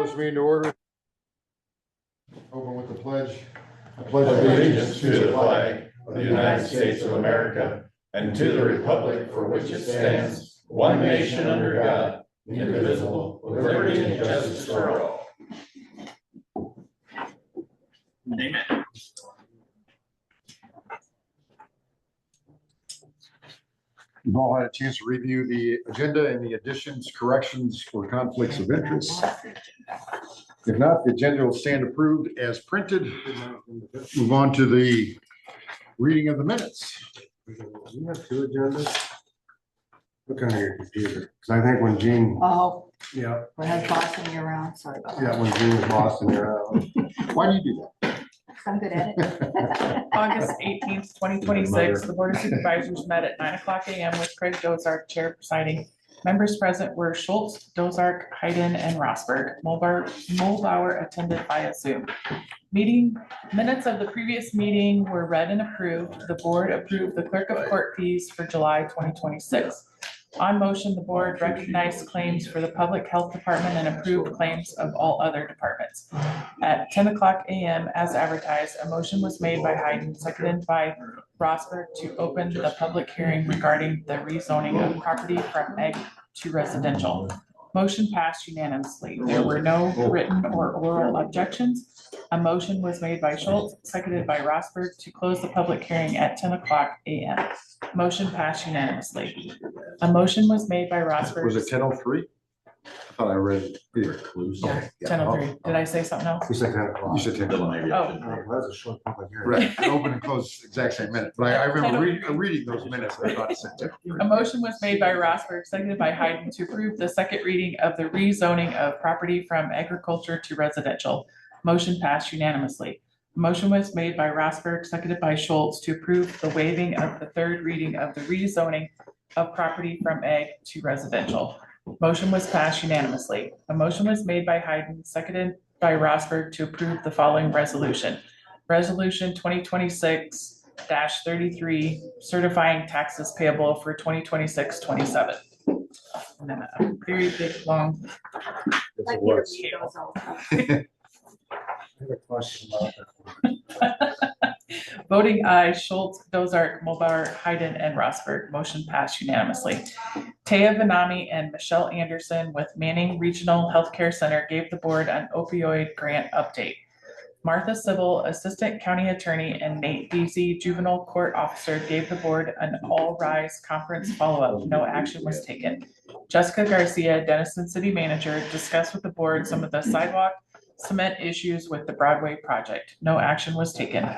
this meeting to order. Open with the pledge. I pledge allegiance to the flag of the United States of America and to the republic for which it stands, one nation under God, indivisible, with liberty and justice for all. Amen. You've all had a chance to review the agenda and the additions, corrections, or conflicts of interest. If not, the agenda will stand approved as printed. Move on to the reading of the minutes. You have two agendas? Look on your computer, because I think when Gene, Oh, yeah, we had bossing you around, sorry about that. yeah, when Gene was lost in there. Why do you do that? I'm good at it. August 18th, 2026, the Board of Supervisors met at 9:00 a.m. with Craig Dozark, Chair presiding. Members present were Schultz, Dozark, Hayden, and Rosberg. Mulbauer attended via Zoom. Minutes of the previous meeting were read and approved. The board approved the clerk of court fees for July 2026. On motion, the board recognized claims for the public health department and approved claims of all other departments. At 10:00 a.m. as advertised, a motion was made by Hayden, seconded by Rosberg to open the public hearing regarding the rezoning of property from ag to residential. Motion passed unanimously. There were no written or oral objections. A motion was made by Schultz, seconded by Rosberg to close the public hearing at 10:00 a.m. Motion passed unanimously. A motion was made by Rosberg. Was it 10:03? I thought I read. Yeah, 10:03. Did I say something else? You said 10 o'clock. You said 10:00. Oh, That's a short public hearing. Right, open and close exact same minute, but I remember reading those minutes. I thought it said 10:03. a motion was made by Rosberg, seconded by Hayden to approve the second reading of the rezoning of property from agriculture to residential. Motion passed unanimously. Motion was made by Rosberg, seconded by Schultz to approve the waiving of the third reading of the rezoning of property from ag to residential. Motion was passed unanimously. A motion was made by Hayden, seconded by Rosberg to approve the following resolution. Resolution 2026-33, certifying taxes payable for 2026-27. And then a very big, long. Yes, it was. I have a question about that. Voting aye, Schultz, Dozark, Mulbauer, Hayden, and Rosberg. Motion passed unanimously. Taya Vanami and Michelle Anderson with Manning Regional Healthcare Center gave the board an opioid grant update. Martha Civil, Assistant County Attorney, and Nate Deasy, Juvenile Court Officer, gave the board an all-rise conference follow-up. No action was taken. Jessica Garcia, Denison City Manager, discussed with the board some of the sidewalk cement issues with the Broadway project. No action was taken.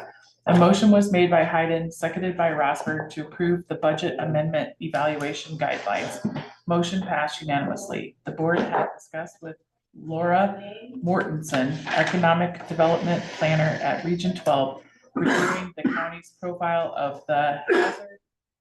A motion was made by Hayden, seconded by Rosberg to approve the budget amendment evaluation guidelines. Motion passed unanimously. The board had discussed with Laura Mortensen, Economic Development Planner at Region 12, reviewing the county's profile of the hazard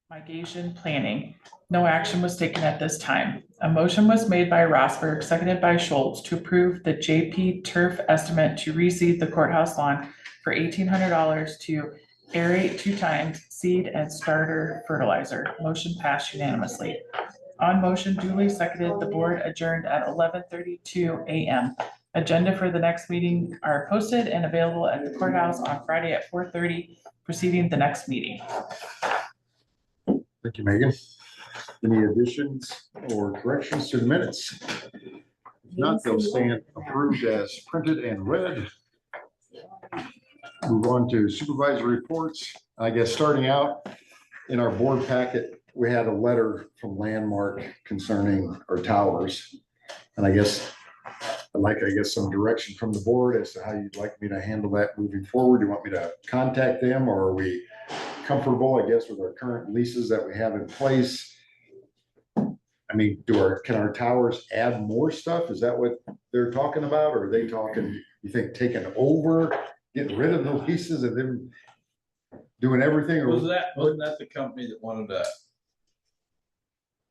mitigation planning. No action was taken at this time. A motion was made by Rosberg, seconded by Schultz to approve the JP turf estimate to reseed the courthouse lawn for $1,800 to aerate 2 times, seed and starter fertilizer. Motion passed unanimously. On motion duly seconded, the board adjourned at 11:32 a.m. Agenda for the next meeting are posted and available at the courthouse on Friday at 4:30, preceding the next meeting. Thank you, Megan. Any additions or corrections to the minutes? If not, they'll stand approved as printed and read. Move on to supervisor reports. I guess starting out in our board packet, we had a letter from Landmark concerning our towers. And I guess I'd like, some direction from the board as to how you'd like me to handle that moving forward. Do you want me to contact them, or are we comfortable, I guess, with our current leases that we have in place? I mean, can our towers add more stuff? Is that what they're talking about? Or are they talking, you think, taking over, getting rid of the leases and then doing everything? Or Wasn't that the company that wanted to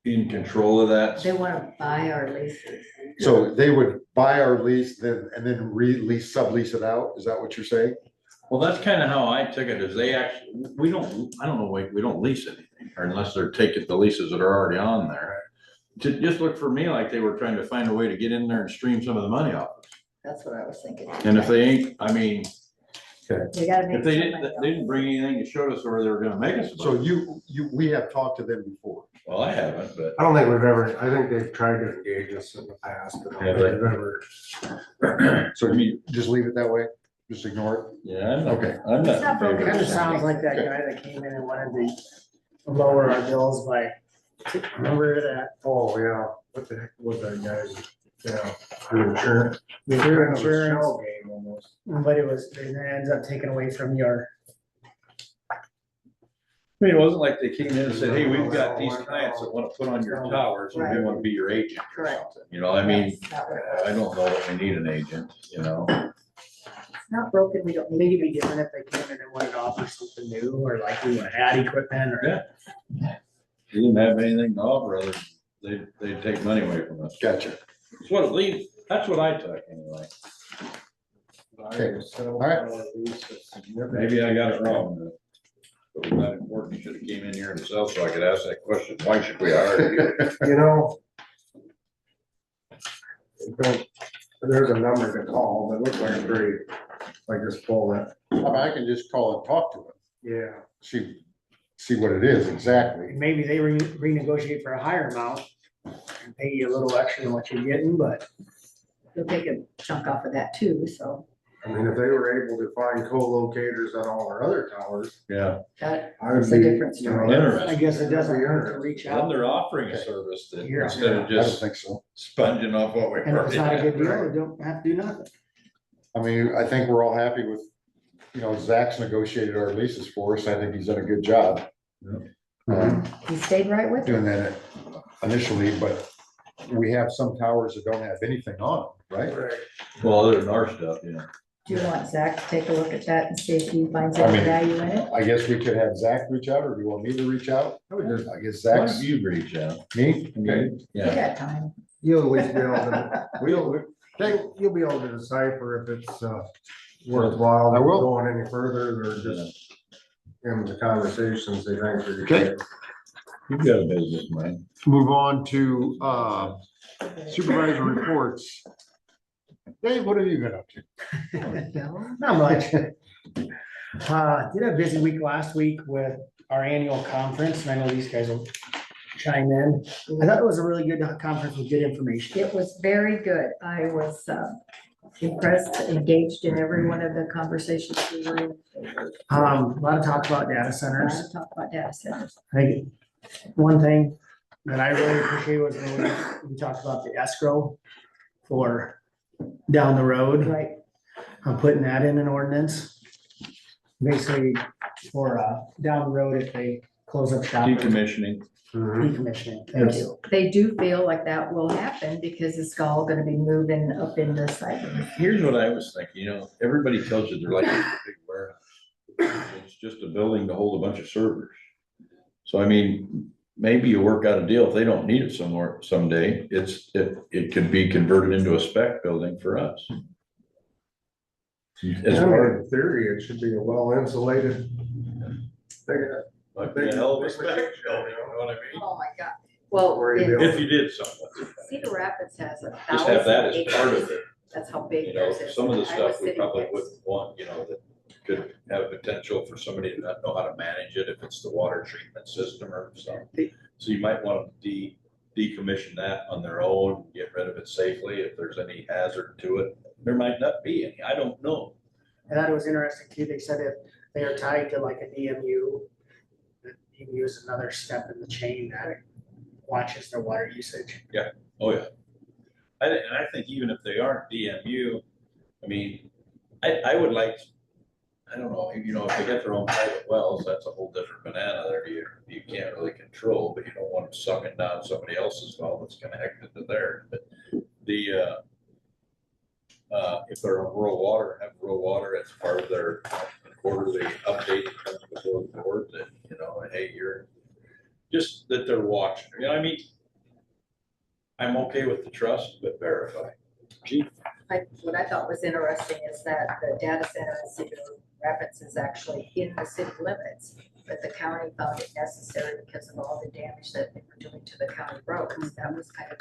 be in control of that? They want to buy our leases. so they would buy our lease then and then release, sublease it out? Is that what you're saying? Well, that's kind of how I took it, is they actually, we don't lease anything, or unless they're taking the leases that are already on there. Just looked for me like they were trying to find a way to get in there and stream some of the money off. That's what I was thinking. And if they ain't, I mean, You gotta make. if they somebody didn't bring anything to show us where they were gonna make us. So we have talked to them before. Well, I haven't, but. I don't think we've ever, I think they've tried to engage us in the past, but I don't think we've ever. So you just leave it that way? Just ignore it? Yeah, I'm not, Okay. I'm not. It's not in favor broken. of Kind of that. sounds like that guy that came in and wanted to lower our bills by, remember that? Oh, yeah, what the heck was that guy's, yeah, the insurance. Your Kind of a insurance. shell game almost. But it was, it ends up taking away from your, I mean, it wasn't like they came in and said, hey, we've got these clients that wanna put on your towers and we wanna be your agent or Correct. something. You know, I mean, That's not what it was. I don't know that we need an agent, you know? It's not broken, we don't I think need. it'd be different if they came in and wanted to offer something new, or like we want to add equipment, or. Yeah. He didn't have anything to offer other, they'd take money away from us. Gotcha. That's what it leaves, that's what I took anyway. Okay. All right. Maybe I got it wrong. But it was that important, he should have came in here himself so I could ask that question, why should we hire you? You know. There's a number to call, but it looks like a great, like just pull that, I mean, I can just call and talk to them, yeah. see what it is exactly. Maybe they renegotiate for a higher amount and pay you a little extra than what you're getting, but You'll take a chunk off of that too, so I mean, if they were able to find co-locators on all our other towers, Yeah, that, I would It's a be, different you know, story. I guess it doesn't hurt to reach then out. they're offering a service that Yeah. instead of I don't just think so. sponging off what we And if it's already not a have. good deal, they don't have to do nothing. I mean, I think we're all happy with, Zach's negotiated our leases for us. I think he's done a good job. he stayed right with it. Doing that initially, but we have some towers that don't have anything on them, right? right. Well, other than our stuff, yeah. Do you want Zach to take a look at that and see if he finds I any mean- value in it? I guess we could have Zach reach out, or do you want me to reach out? I would just, I guess Why don't Zach's, you reach out? me? I mean, You yeah, got time. you'll at least be able to, you'll be able to decipher if it's worthwhile I will. going any further or just in the conversations they think. are Okay. you've got a business mind. Move on to supervisor reports. Dave, what have you been up to? Not much. Did a busy week last week with our annual conference, and I know these guys will chime in. I thought it was a really good conference with good information. It was very good. I was impressed, engaged in every one of the conversations we were in. A lot of talk about data centers. Talk about data centers. I think one thing that I really appreciate was when we talked about the escrow for down the road. Right. I'm putting that in an ordinance. Basically, for down the road, if they close up shop. Decommissioning. Mhm. Decommissioning, thank you. They do feel like that will happen because it's all gonna be moving up in the side. Here's what I was thinking, everybody tells you they're like a big warehouse. It's just a building to hold a bunch of servers. So I mean, maybe you work out a deal, if they don't need it somewhere someday, it could be converted into a spec building for us. As I mean, part in theory, it should be a well insulated. of a hell of a spec building, you know what I mean? Oh, my God. Well, Where you in go. If you did something, Cedar Rapids has just have that 1,000 as part of acres. it. That's how big You know, theirs is. some of the Iowa stuff we City probably gets- wouldn't want, that could have potential for somebody to not know how to manage it, if it's the water treatment system or something. So you might want to decommission that on their own, get rid of it safely, if there's any hazard to it. There might not be any, I don't know. And that was interesting too. They said if they are tied to like a DMU, the DMU is another step in the chain that watches their water usage. Oh, yeah. And I think even if they aren't DMU, I mean, I would like, I don't know, if they get their own private wells, that's a whole different banana there. You can't really control, but you don't want them sucking down somebody else's well that's connected to theirs. But if they're on rural water, have rural water as part of their quarterly update that comes before the board, that, hey, you're just that they're watching. I mean, I'm okay with the trust, but verify. What I thought was interesting is that the data center in Cedar Rapids is actually in the city limits, but the county found it necessary because of all the damage that they were doing to the county roads. That was kind of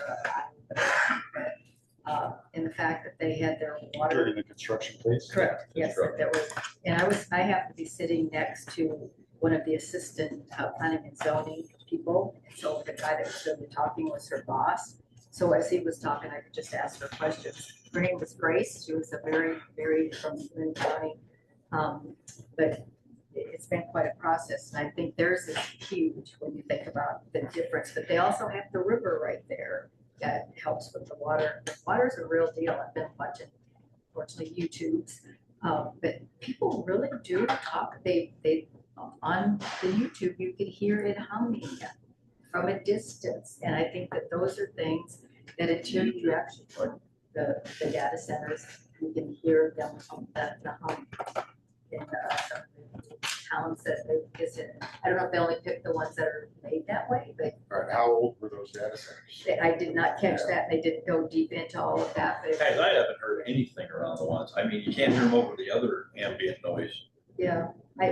in the fact that they had their water. During the construction phase? Correct, yes, that there was, and I happened to be sitting next to one of the assistant planning and zoning people. And so the guy that was doing the talking was her boss. So as he was talking, I could just ask her questions. Her name was Grace. She was a very from Lynn County. But it's been quite a process. And I think theirs is huge when you think about the difference. But they also have the river right there that helps with the water. The water's a real deal. I've been watching, unfortunately, YouTubes. But people really do talk. They on the YouTube, you can hear it humming from a distance. And I think that those are things that until you actually put the data centers, you can hear them the hum. In some of the towns that they visit. I don't know if they only pick the ones that are made that way, but All right, how old were those data centers? I did not catch that. They didn't go deep into all of that, but Guys, I haven't heard anything around the ones. I mean, you can't hear them over the other ambient noise. yeah.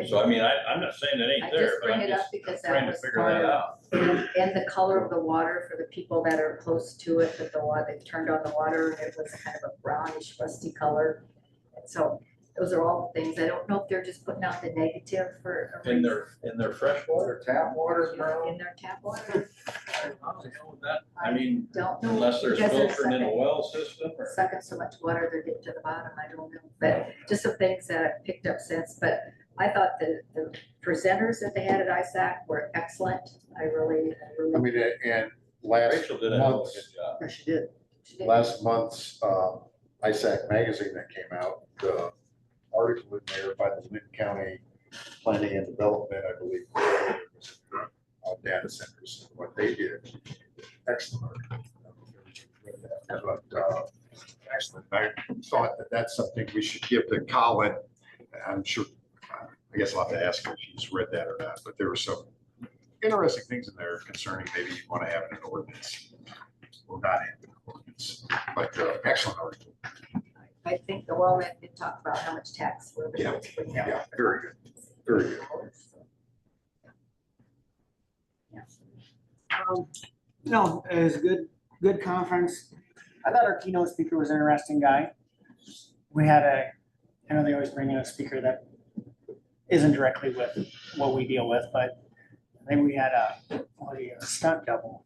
So I mean, I'm not saying it I ain't there, just but bring I'm it up just because trying that to was figure part that of, out. and the color of the water for the people that are close to it, but the water, they turned on the water and it was kind of a brownish rusty color. And so those are all the things. I don't know if they're just putting out the negative for a In reason. their fresh water. Their tap water's brown. In their tap water. How the hell would that, I mean, Don't know. unless there's because they're filtering in a sucking- well system or. Sucking so much water, they're getting to the bottom, I don't know, but just some things that I've picked up since, but I thought the presenters that they had at ISAC were excellent. I I mean, and last Rachel did a hell of a month's, good job. Yeah, she did. last month's, ISAC magazine that came out, the article in there by the Lynn County Planning and Development, I believe, was on data centers, and what they did. Excellent article. I don't know if everybody read that, but, excellent. I thought that that's something we should give to Colin. I'm sure, I guess I'll have to ask if he's read that or not, but there were some interesting things in there concerning maybe you want to have an ordinance or not have an ordinance, but excellent article. I think the Walnut did talk about how much tax we're Yeah, bringing out. Yeah, very good, very good. No, it was a good conference. I thought our keynote speaker was an interesting guy. We had I know they always bring in a speaker that isn't directly with what we deal with, but I think we had a stunt double.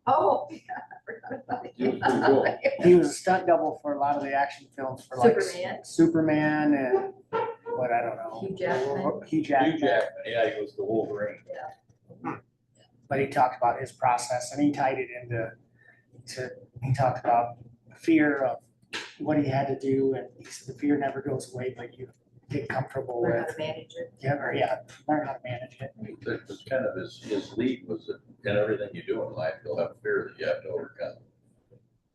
Oh, yeah, I forgot about it. He was pretty cool. He was a stunt double for a lot of the action films for like Superman. Superman and what, I don't know. Hugh Jackman. Hugh Jackman. Hugh Jackman, yeah, he was the Wolverine. But he talked about his process and he tied it he talked about fear of what he had to do, and he said the fear never goes away, but you get comfortable Learn how with, to manage it. learn how to manage it. That's kind of his lead was that in everything you do in life, you'll have fear that you have to overcome.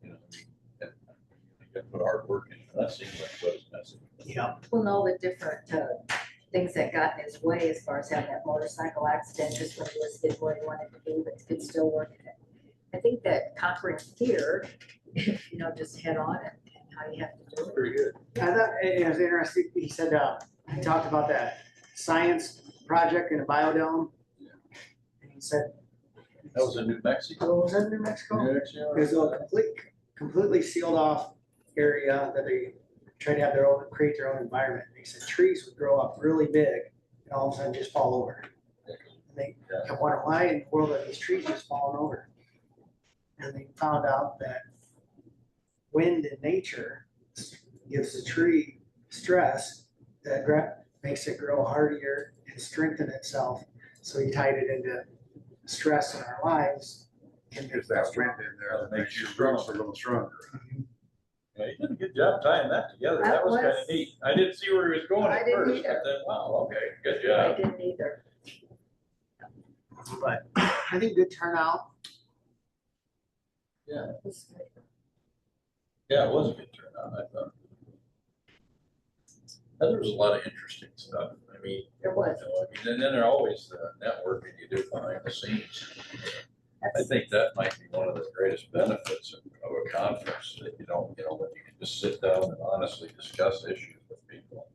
You know, and you got to put hard work in. That seems like what his message. Yeah. We'll know the different things that got in his way as far as having that motorcycle accident, just when he was getting where he wanted to be, but could still work at it. I think that conquering fear, just head on and how you have to do it. Pretty good. I thought it was interesting. He said, he talked about that science project in a biodome. And he said, That was in New Mexico. was that New Mexico? New It Mexico. was a completely sealed off area that they tried to have create their own environment. They said trees would grow up really big and all of a sudden just fall over. And they kept wondering why in the world are these trees just falling over? And they found out that wind in nature gives the tree stress that makes it grow hardier and strengthen itself. So he tied it into stress in our lives. And There's that wind in there that makes your roots a little stronger. Yeah, he did a good job tying that together. That That was kind was- of neat. I didn't see where he was going I at didn't first, either. but then, wow, okay, good I job. didn't either. But I think good turnout. Yeah, It was good. yeah, it was a good turnout, I thought. And there was a lot of interesting stuff. I mean, There was. and then there always the networking you do behind the scenes. I think that might be one of the greatest benefits of a conference, that you don't, when you can just sit down and honestly discuss issues with people.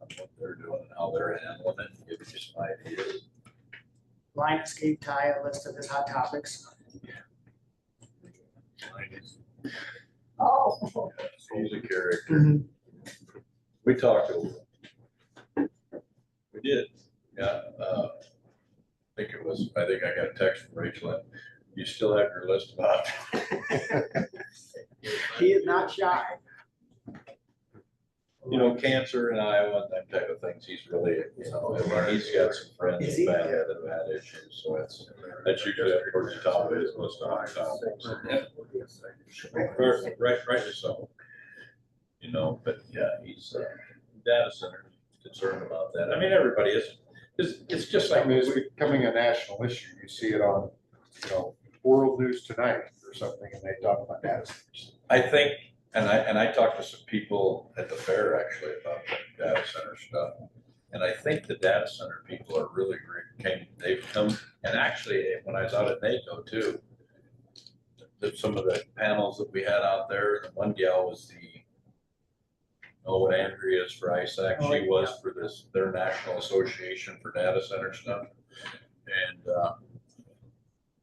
On what they're doing and how they're handling it, and give you some ideas. Linus gave Ty a list of his hot topics. Oh. He's a character. We talked over. We did, yeah, I think I got a text from Rachel, and you still have your list about. He is not shy. You know, cancer in Iowa, that type of things, he's really, you know, he's got some friends Is and he? family that have had issues, so that's usually up towards the top of his list of hot topics. Rightly so. You know, but yeah, he's, data center, concerned about that. I mean, everybody is, it's just I like, mean, it's becoming a national issue. You see it on, World News Tonight or something, and they talk about data centers. I think, and I talked to some people at the fair actually about the data center stuff. And I think the data center people are really, they've come, and actually, when I was out at NATO too, some of the panels that we had out there, the one gal was what Andrea is for ISAC, she was for their National Association for Data Center stuff. And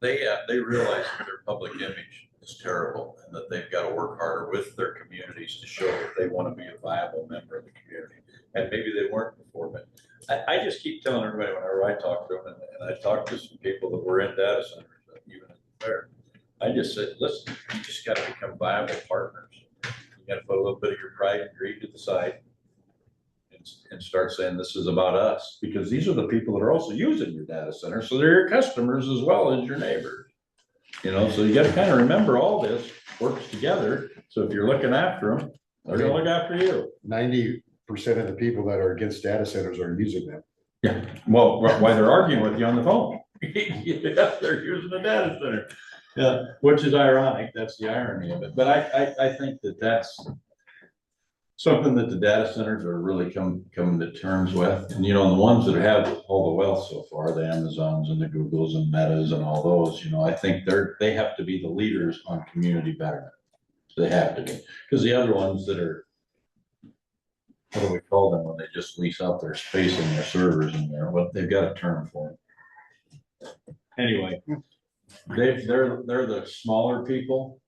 they realize that their public image is terrible and that they've got to work harder with their communities to show that they want to be a viable member of the community. And maybe they weren't before, but I just keep telling everybody whenever I talk to them, and I talked to some people that were in data centers, even at the fair, I just said, listen, you just got to become viable partners. You got to put a little bit of your pride and greed to the side and start saying this is about us, because these are the people that are also using your data center. So they're your customers as well as your neighbors. So you got to kind of remember all this works together. So if you're looking after them, they're going to look after you. 90% of the people that are against data centers are using them. Yeah. Well, why they're arguing with you on the phone? Yeah, they're using a data center. Yeah, which is ironic. That's the irony of it. But I think that's something that the data centers are really coming to terms with. And, the ones that have all the wealth so far, the Amazons and the Googles and Metas and all those, I think they have to be the leaders on community betterment. They have to be, because the other ones that are, what do we call them when they just lease out their space and their servers in there? Well, they've got a term for it. Anyway, they're the smaller people.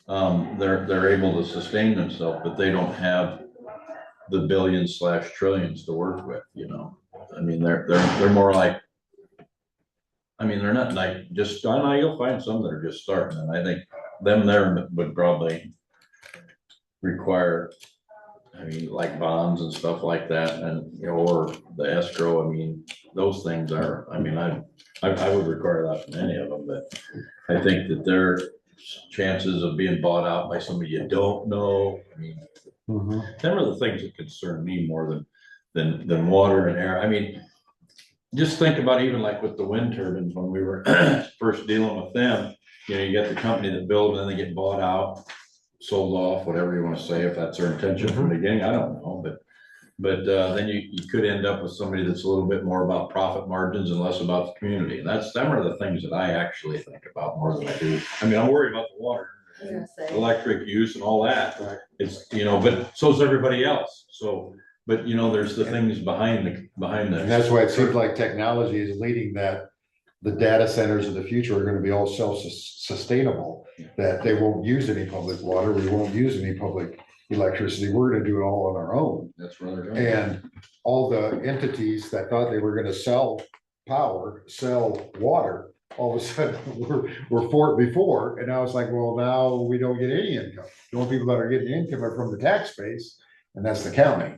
They're able to sustain themselves, but they don't have the billions/trillions to work with. I mean, they're more like, they're not like just. I know you'll find some that are just starting, and I think them there would probably require, like bonds and stuff like that, and or the escrow. Those things are. I would require that from any of them, but I think that their chances of being bought out by somebody you don't know. Them are the things that concern me more than water and air. Just think about even like with the wind turbines when we were first dealing with them. You got the company that build and then they get bought out, sold off, whatever you want to say, if that's their intention from the beginning. I don't know, but then you could end up with somebody that's a little bit more about profit margins and less about the community. And them are the things that I actually think about more than I do. I'm worried about the water, electric use and all that. It's, but so's everybody else. So, but there's the things behind the. And that's why it seems like technology is leading that the data centers of the future are going to be all self-sustainable, that they won't use any public water. We won't use any public electricity. We're going to do it all on our own. That's where they're going. And all the entities that thought they were going to sell power, sell water, all of a sudden were for it before. And now it's like, well, now we don't get any income. The only people that are getting income are from the tax base, and that's the county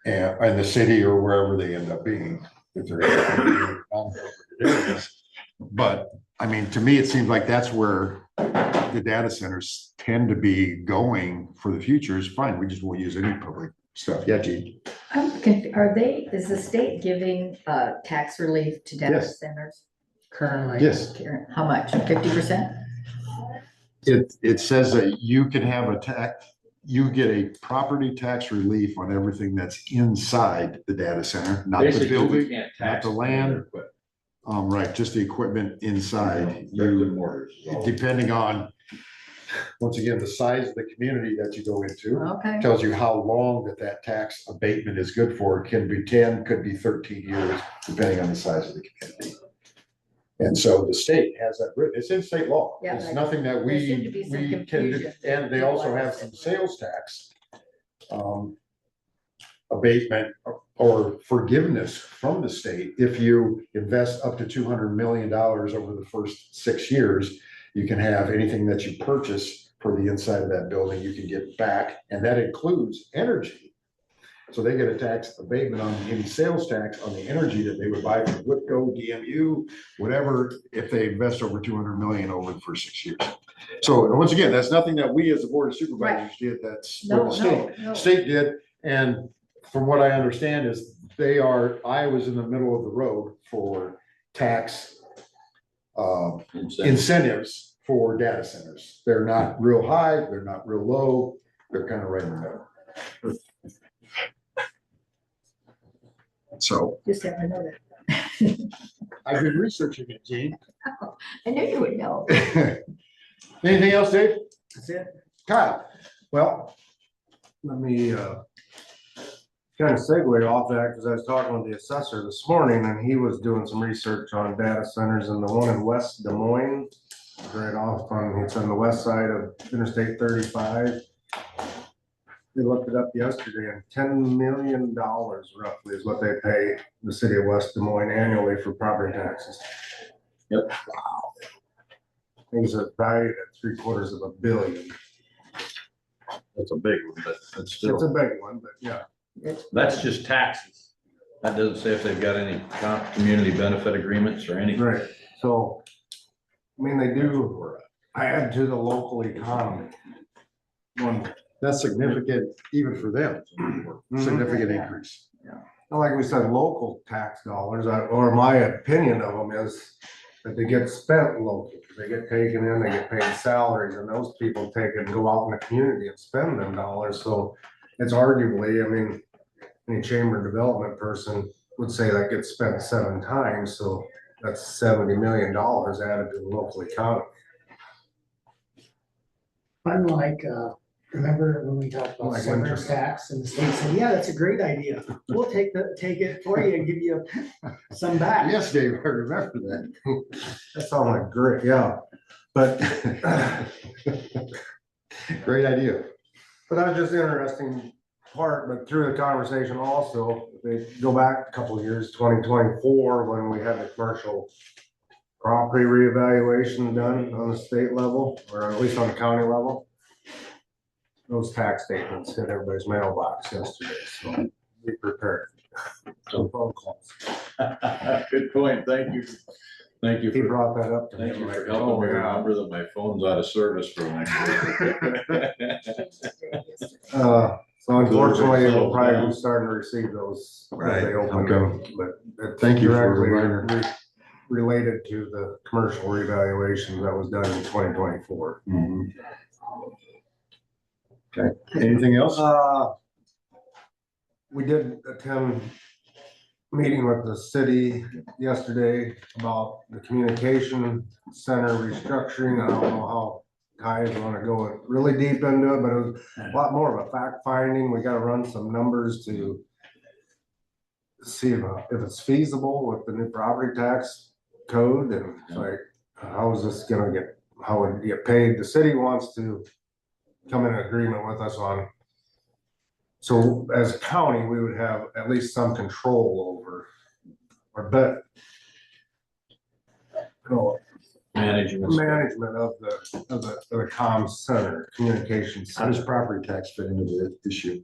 and the city or wherever they end up being. If they're but to me, it seems like that's where the data centers tend to be going for the future. Is fine. We just won't use any public stuff. Yeah, Gene. Is the state giving tax relief to data Yes. centers currently? Yes. How much? 50%? It says that you can have you get a property tax relief on everything that's inside the data center, not the building, not the land. Right, just the equipment inside. Depending on, once again, the size of the community that you go into. Okay. Tells you how long that tax abatement is good for. It can be 10, could be 13 years, depending on the size of the community. And so the state has that written, it's in state law. Yeah, It's like, nothing that there seemed to be some we can do. confusion. And they also have some sales tax abatement or forgiveness from the state. If you invest up to $200 million over the first 6 years, you can have anything that you purchase for the inside of that building, you can get back, and that includes energy. So they get a tax abatement on any sales tax on the energy that they would buy from Whitco, DMU, whatever, if they invest over 200 million over the first 6 years. So once again, that's nothing that we as the Board of Supervisors did, that's what the state did. And from what I understand is Iowa's in the middle of the road for tax incentives for data centers. They're not real high, they're not real low, they're kind of right in the middle. So Just have to know that. I've been researching it, Gene. I knew you would know. Anything else, Dave? That's it. Kyle? Well, let me kind of segue off that because I was talking with the assessor this morning and he was doing some research on data centers, and the one in West Des Moines, right off on, it's on the west side of Interstate 35. They looked it up yesterday, and $10 million roughly is what they pay the city of West Des Moines annually for property taxes. Yep. Wow. Things are valued at $750 million. That's a big one, but it's It's still, a big one, but yeah. that's just taxes. That doesn't say if they've got any community benefit agreements or anything. Right, so, I mean, they do add to the local economy. One, That's significant even for them, significant increase. like we said, local tax dollars, or my opinion of them is that they get spent locally. They get taken in, they get paid salaries, and those people take it and go out in the community and spend them dollars. So it's arguably, I mean, any chamber development person would say that gets spent 7 times, so that's $70 million added to the local economy. Unlike, remember when we talked about Like severance interest. tax and the state said, yeah, that's a great idea. We'll take it for you and give you some back. Yes, Dave, I remember that. That sounds like great, yeah, but Great idea. but that was just interesting part, but through the conversation also, they go back a couple of years, 2024, when we had the commercial property reevaluation done on the state level, or at least on the county level. Those tax statements hit everybody's mailbox yesterday, so be prepared. Some phone calls. Good point, thank you. Thank you He for, brought that up to me. thank you I'm for like, helping oh, me yeah. remember that my phone's out of service for the next week. So unfortunately, we'll probably be starting to receive those as Right, they open them, but it's Thank you for the directly reminder. related to the commercial revaluation that was done in 2024. Okay, anything else? We did attend a meeting with the city yesterday about the communication center restructuring. I don't know how guys want to go really deep into it, but it was a lot more of a fact finding. We got to run some numbers to see if it's feasible with the new property tax code, and it's like, how is this gonna get, how would it get paid? The city wants to come in agreement with us on, so as a county, we would have at least some control over, or but Management. management of the comm center, communications How does center. property tax fit into the issue?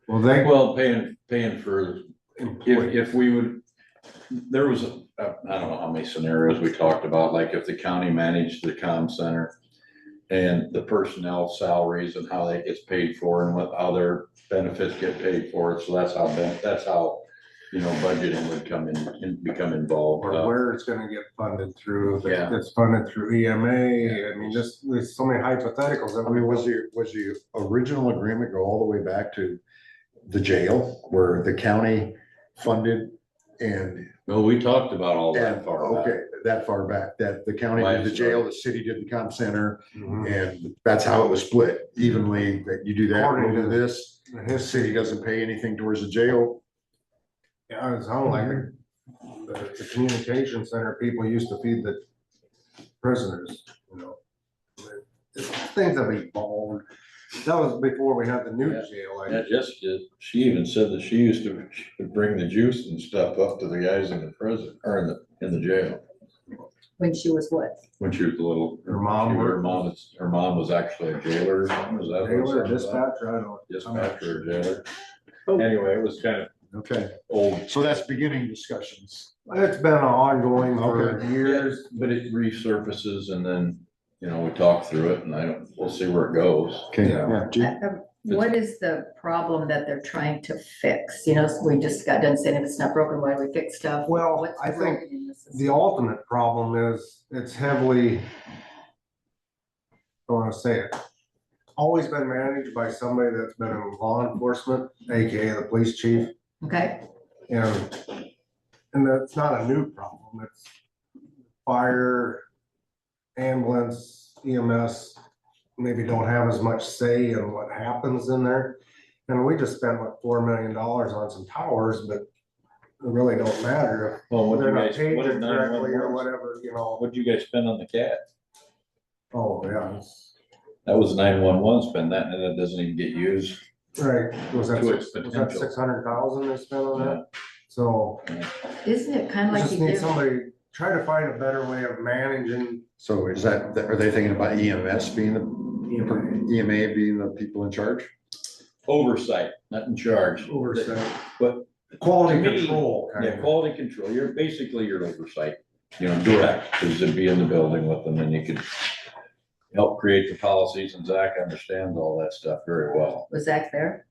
Well, they, Well, paying for, if we would, there was, I don't know how many scenarios we talked about, like if the county managed the comm center and the personnel salaries and how that gets paid for and what other benefits get paid for it. So that's how, you know, budgeting would come in and become involved. or where it's gonna get funded through, if Yeah. it's funded through EMA. I mean, just, there's so many hypotheticals that I mean, was the original agreement go all the way back to the jail where the county funded and? Well, we talked about all that far back. Okay, that far back, that the county did the jail, the city did the comm center, Mhm. and that's how it was split evenly, that you do that, According you to do this. The city doesn't pay anything towards the jail. Yeah, it sounded like the communication center, people used to feed the prisoners, you know. Things have evolved. That was before we had the new Yeah. jail. Yeah, Jessica, she even said that she used to bring the juice and stuff up to the guys in the prison, or in the jail. When she was what? When she was a little. Her mom Her mom was actually a jailer or something, is that what it Jailer, sounds like? dispatcher, I don't know. Dispatcher or jailer. Oh. Anyway, it was kind of Okay, old, so that's beginning discussions. It's been ongoing for Okay. years. but it resurfaces and then, you know, we talk through it and we'll see where it goes. Okay, Yeah. yeah, Gee? What is the problem that they're trying to fix? You know, we just got done saying if it's not broken, why do we fix stuff? Well, What's I think broken in this system? the ultimate problem is it's heavily, I want to say it, always been managed by somebody that's been in law enforcement, AKA the police chief. Okay, And that's not a new problem. It's fire, ambulance, EMS, maybe don't have as much say in what happens in there. And we just spent like $4 million on some towers, but it really don't matter Well, if what they're you not guys, what paging did correctly or 911, whatever, you know. what'd you guys spend on the cat? Oh, yeah, it's- That was 911 spend that, and it doesn't even get used. right. Was that To its 600,000 they spent on Yeah. that? So isn't it kind of we like just you need did? somebody, try to find a better way of managing. So is that, are they thinking about EMS being EMA being the people in charge? Oversight, not in charge. Oversight. But Quality to me, control. kind yeah, of. quality control, you're basically your oversight, you know, direct, because it'd be in the building with them, and you could help create the policies, and Zach understands all that stuff very well. Was Zach there?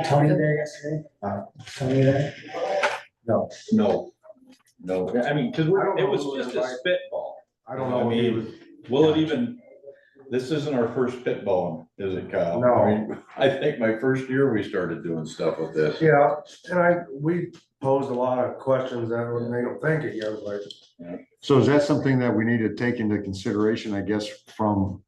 Tony there yesterday? Tony there? No, I mean, because I don't it know was who just a invited- spitball. I don't know. I if he mean, was- Will it even, this isn't our first spitballing, is it, Kyle? No. I mean, I think my first year we started doing stuff with this. Yeah, and we posed a lot of questions that when they don't think it, you're like, So is that something that we need to take into consideration, I guess, from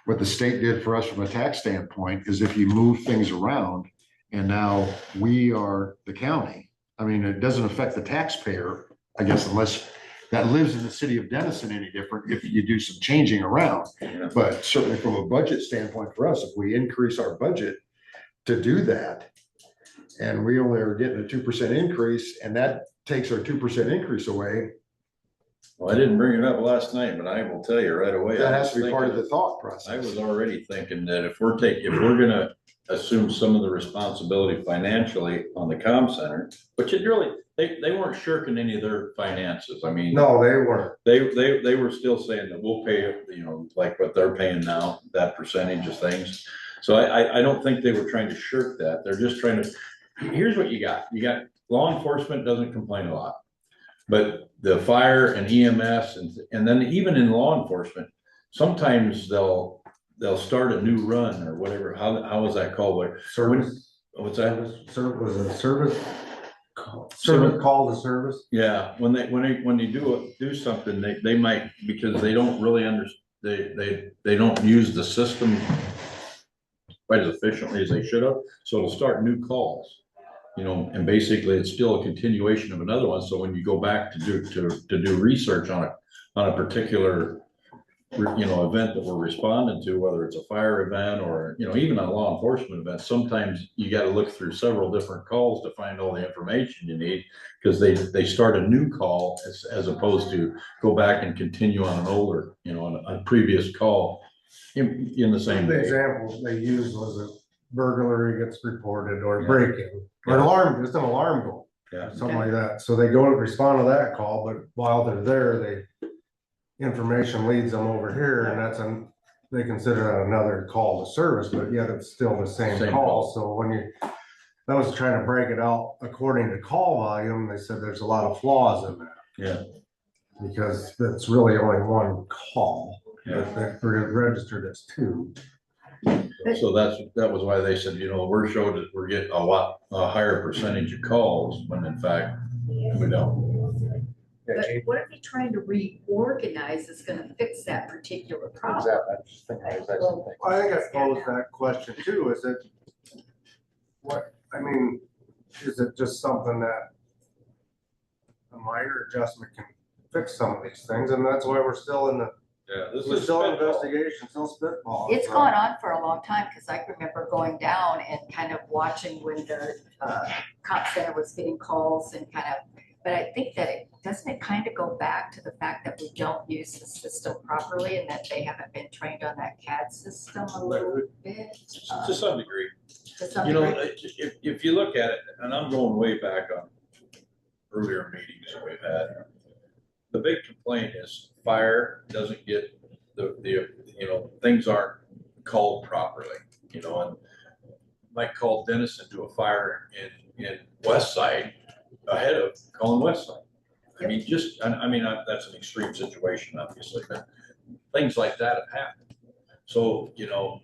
what the state did for us from a tax standpoint, is if you move things around and now we are the county. I mean, it doesn't affect the taxpayer, I guess, unless that lives in the city of Denison any different if you do some changing around. Yeah. But certainly from a budget standpoint for us, if we increase our budget to do that, and we only are getting a 2% increase, and that takes our 2% increase away, Well, I didn't bring it up last night, but I will tell you right away. that I has to was be part of thinking- the thought I process. was already thinking that if we're gonna assume some of the responsibility financially on the comm center, which it really, they weren't shirking any of their finances. I mean, no, they weren't. they were still saying that we'll pay, you know, like what they're paying now, that percentage of things. So I don't think they were trying to shirk that. They're just trying to, here's what you got. You got law enforcement doesn't complain a lot. But the fire and EMS and then even in law enforcement, sometimes they'll start a new run or whatever. How is that called? Service, What's that? was it service? Service call to service? Yeah, when they do something, they might, because they don't really they don't use the system quite as efficiently as they should have, so it'll start new calls. You know, and basically it's still a continuation of another one, so when you go back to do research on a particular, you know, event that we're responding to, whether it's a fire event or, you know, even a law enforcement event, sometimes you gotta look through several different calls to find all the information you need, because they start a new call as opposed to go back and continue on an older, you know, on a previous call in the same The day. example they used was a burglary gets reported or Yeah. break-in, or an alarm, just an alarm go, Yeah. something like that. So they go to respond to that call, but while they're there, information leads them over here, and they consider that another call to service, but yet it's still the same Same call. call. So I was trying to break it out according to call volume, they said there's a lot of flaws in that, Yeah. because it's really only one call. Yeah. But they're registered as two. So that was why they said, you know, we're showing that we're getting a higher percentage of calls, when in fact, we don't. But what if you're trying to reorganize that's gonna fix that particular problem? Exactly. I just think that's something. I think I posed that question too, is it, is it just something that a minor adjustment can fix some of these things, and that's why we're still in the, Yeah, this we're is still in spitball. investigation, still spitball. It's gone on for a long time, because I remember going down and kind of watching when the comp center was getting calls and kind of, but I think that doesn't it kind of go back to the fact that we don't use the system properly and that they haven't been trained on that CAD system a little bit? To some degree. To some You know, degree? if you look at it, and I'm going way back on earlier meetings that we've had, the big complaint is fire doesn't get you know, things aren't called properly, you know, and Mike called Dennis into a fire in West Side ahead of calling West Side. I mean, that's an extreme situation, obviously, but things like that have happened. So, you know,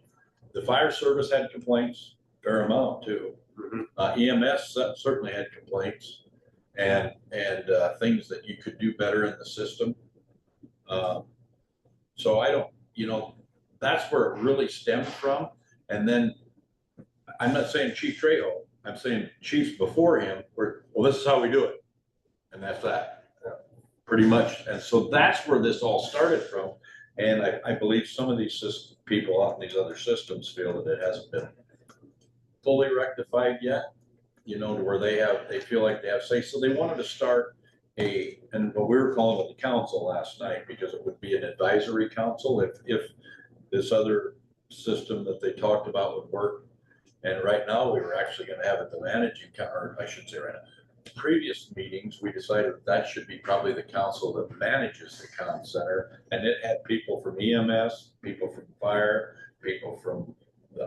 the fire service had complaints, fair amount too. EMS certainly had complaints and things that you could do better in the system. So I don't, you know, that's where it really stemmed from. And then I'm not saying Chief Trejo, I'm saying chiefs before him were, well, this is how we do it. And that's that, pretty much. And so that's where this all started from. And I believe some of these people out in these other systems feel that it hasn't been fully rectified yet, you know, to where they feel like they have say. So they wanted to start and what we were calling it the council last night, because it would be an advisory council if this other system that they talked about would work. And right now we were actually going to have it the managing, or I should say right now, previous meetings, we decided that should be probably the council that manages the comm center. And it had people from EMS, people from fire, people from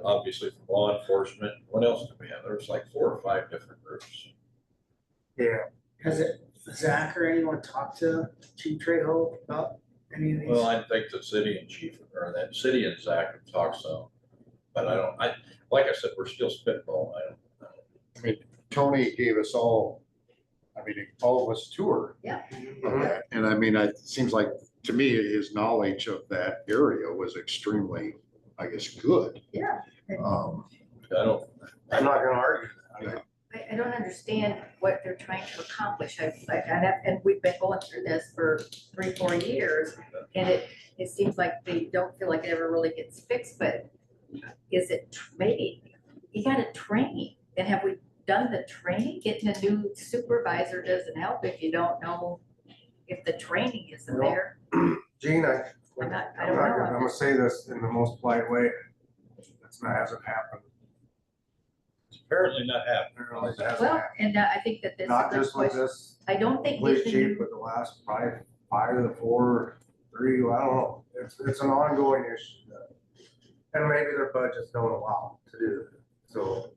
obviously from law enforcement. What else did we have? There was like 4 or 5 different groups. Yeah, Has it, Zach or anyone talked to Chief Trejo about any of these? Well, I think the city and chief, or that city and Zach have talked some, but like I said, we're still spitballing. I mean, Tony gave us all, I mean, all of us a tour. Yeah. Of that. And I mean, it seems like, to me, his knowledge of that area was extremely, I guess, good. Yeah. Um, I'm not gonna argue that. I don't understand what they're trying to accomplish. And we've been going through this for 3-4 years, and it seems like they don't feel like it ever really gets fixed, but is it maybe you gotta train, and have we done the training? Getting a new supervisor doesn't help if you don't know if the training isn't Well, there. Gene, I don't know. I'm gonna say this in the most polite way. Hasn't happened. Apparently not happening. Apparently it hasn't Well, happened. and I think that this is Not a just with question. this I don't think police getting a chief, new, but the last 5 of the 4, 3, well, I don't know. It's an ongoing issue. And maybe their budgets don't allow to do it. So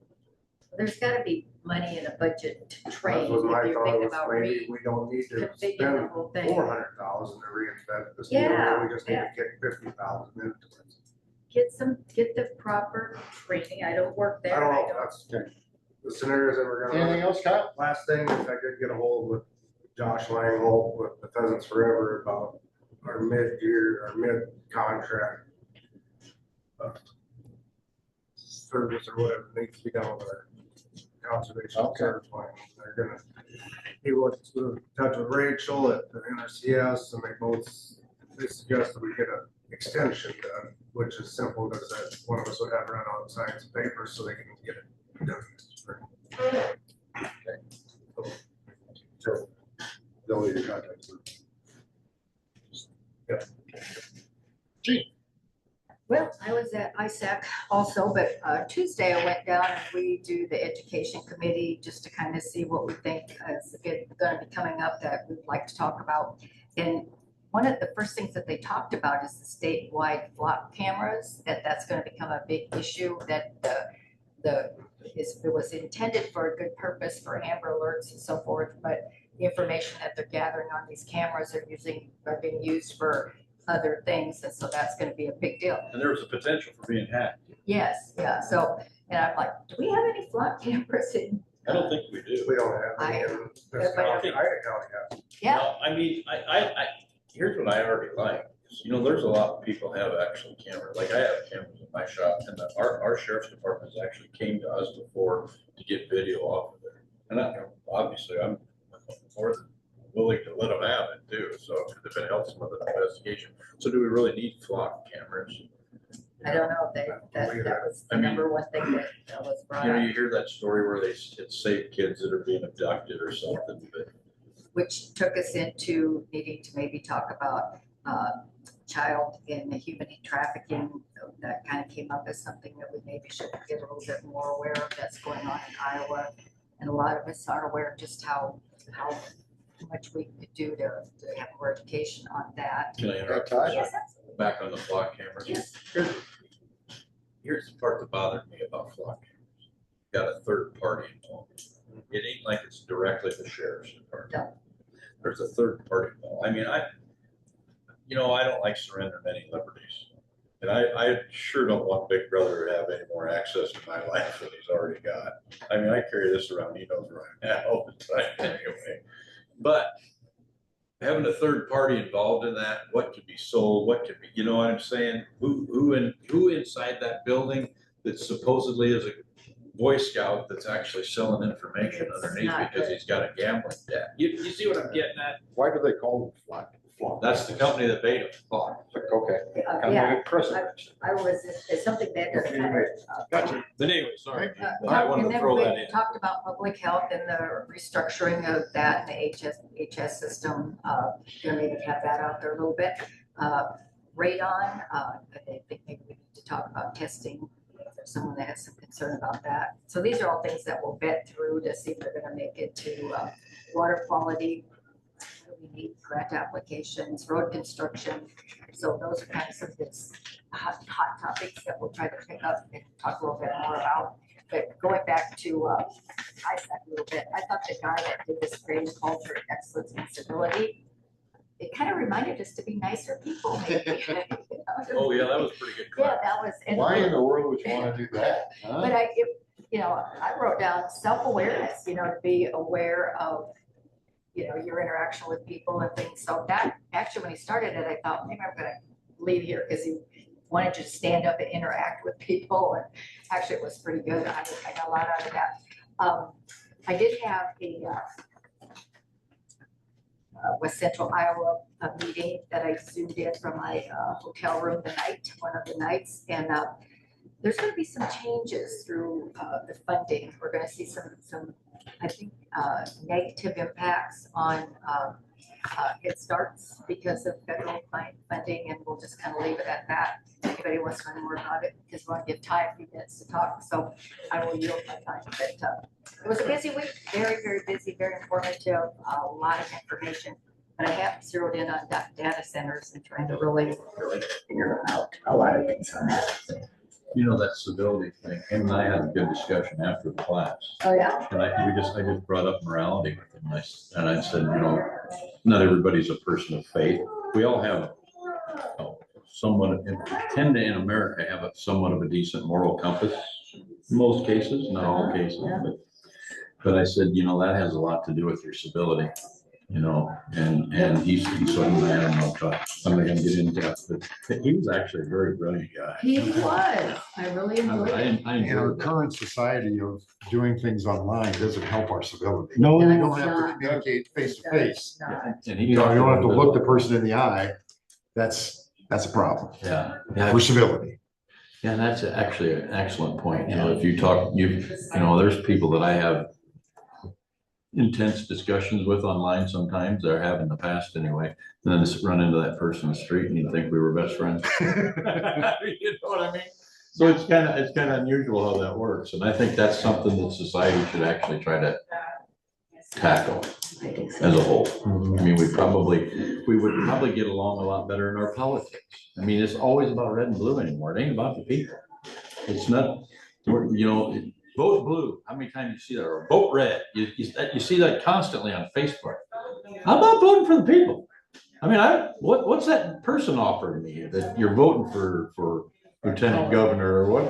there's gotta be money in a budget to train that was if my you're thought, thinking was about maybe we don't need to reconfiguring the spend whole thing. 400,000 to reinvent this. Yeah, We just need to get 50,000 into it. Get the proper training. I don't work I there. don't know, that's the scenarios that we're gonna. anything else, Kyle? Last thing is I did get a hold with Josh Langholt with the Pheasants Forever about our mid-year, our mid-contract service or whatever needs to be done with our conservation service plan. They're gonna, he was in touch with Rachel at the NRCS, and they suggested we get an extension done, which is simple, because that one of us would have to run out signs and papers so they can get it done. Sure. They'll leave your contact. Well, I was at ISAC also, but Tuesday I went down and we do the education committee just to kind of see what we think is gonna be coming up that we'd like to talk about. And one of the first things that they talked about is the statewide flock cameras, that's gonna become a big issue, that it was intended for a good purpose for Amber Alerts and so forth, but the information that they're gathering on these cameras are being used for other things, and so that's gonna be a big deal. And there was a potential for being hacked. Yes, yeah, so, and I'm like, do we have any flock cameras in? I don't think we do. We don't have any in this Everybody- county, Ida County has. Yeah, No, I mean, here's what I already like. You know, there's a lot of people have actual cameras. Like I have cameras in my shop, and our sheriff's department has actually came to us before to get video off of there. And obviously I'm more than willing to let them have it too, so if it helps with the investigation. So do we really need flock cameras? I don't know, that was the I mean, number one thing that was brought You know, up, you hear that story where it saved kids that are being abducted or something, but which took us into needing to maybe talk about child and human trafficking. So that kind of came up as something that we maybe should get a little bit more aware of that's going on in Iowa. And a lot of us are aware of just how much we could do to have more education on that. can I interrupt? Got time? Yes, absolutely. Back on the flock cameras. Yes. Here's the part that bothered me about flock cameras. Got a third party involved. It ain't like it's directly the sheriff's department. No. There's a third party involved. I mean, I don't like surrendering any liberties. And I sure don't want Big Brother to have any more access to my life than he's already got. I mean, I carry this around, he knows where I'm at all the time anyway. But having a third party involved in that, what could be sold, what could be, you know what I'm saying? Who inside that building that supposedly is a Boy Scout that's actually selling information It's underneath not because good. he's got a gambling debt. You see what I'm getting at? Why do they call them flock? That's the company that made them. Flock. Okay. Kind Yeah, of like precedent. I was, it's something that does kind of. Gotcha. But anyway, sorry. Uh, I wanted And to then throw we that in. talked about public health and the restructuring of that and the HS system. Gonna maybe have that out there a little bit. Radon, I think maybe we need to talk about testing. If there's someone that has some concern about that. So these are all things that we'll vet through to see if they're gonna make it to water quality. We need grant applications, road construction. So those are kind of some of this hot topics that we'll try to pick up and talk a little bit more about. But going back to ISAC a little bit, I thought the guy that did this creative culture, excellence, and civility, it kind of reminded us to be nicer people, maybe. You know? Oh, yeah, that was pretty good. Yeah, that was. and- Why in the world would you want to do that? huh? But I wrote down self-awareness, to be aware of, your interaction with people and things. So that, actually, when he started it, I thought, maybe I'm gonna leave here because he wanted you to stand up and interact with people. And actually, it was pretty good. I got a lot out of that. I did have a West Central Iowa meeting that I zoomed in from my hotel room one of the nights. And there's going to be some changes through the funding. We're going to see some I think, negative impacts on Head Starts because of federal funding, and we'll just kind of leave it at that. If anybody wants to learn more about it, because we want to give Ty a few minutes to talk, so I will yield my time. But it was a busy week, very, very busy, very informative, a lot of information. But I have zeroed in on data centers and trying to really figure out a lot of things on that. You know, that civility thing, him and I had a good discussion after the class. Oh, yeah? And I just brought up morality with him. And I said, not everybody's a person of faith. We all have tend to in America have somewhat of a decent moral compass. In most cases, not all cases, but I said, that has a lot to do with your civility. And he said, I don't know, I'm not gonna get into that, but he was actually a very brilliant guy. He was. I really enjoyed it. I In our enjoyed that. current society of doing things online doesn't help our civility. No, You No, don't it's have to not. communicate face to face. No. And he You talked don't have to about look the person in the eye. That's a problem Yeah. for civility. Yeah, and that's actually an excellent point. If you talk, there's people that I have intense discussions with online sometimes, or have in the past anyway, and then just run into that person in the street and you think we were best friends. You know what I mean? So it's kind of unusual how that works. And I think that's something that society should actually try to tackle I think so. as a whole. I mean, we would probably get along a lot better in our politics. I mean, it's always about red and blue anymore. It ain't about the people. It's not, vote blue. How many times you see that? Or vote red. You see that constantly on Facebook. I'm not voting for the people. I mean, what's that person offering me that you're voting for lieutenant governor? Or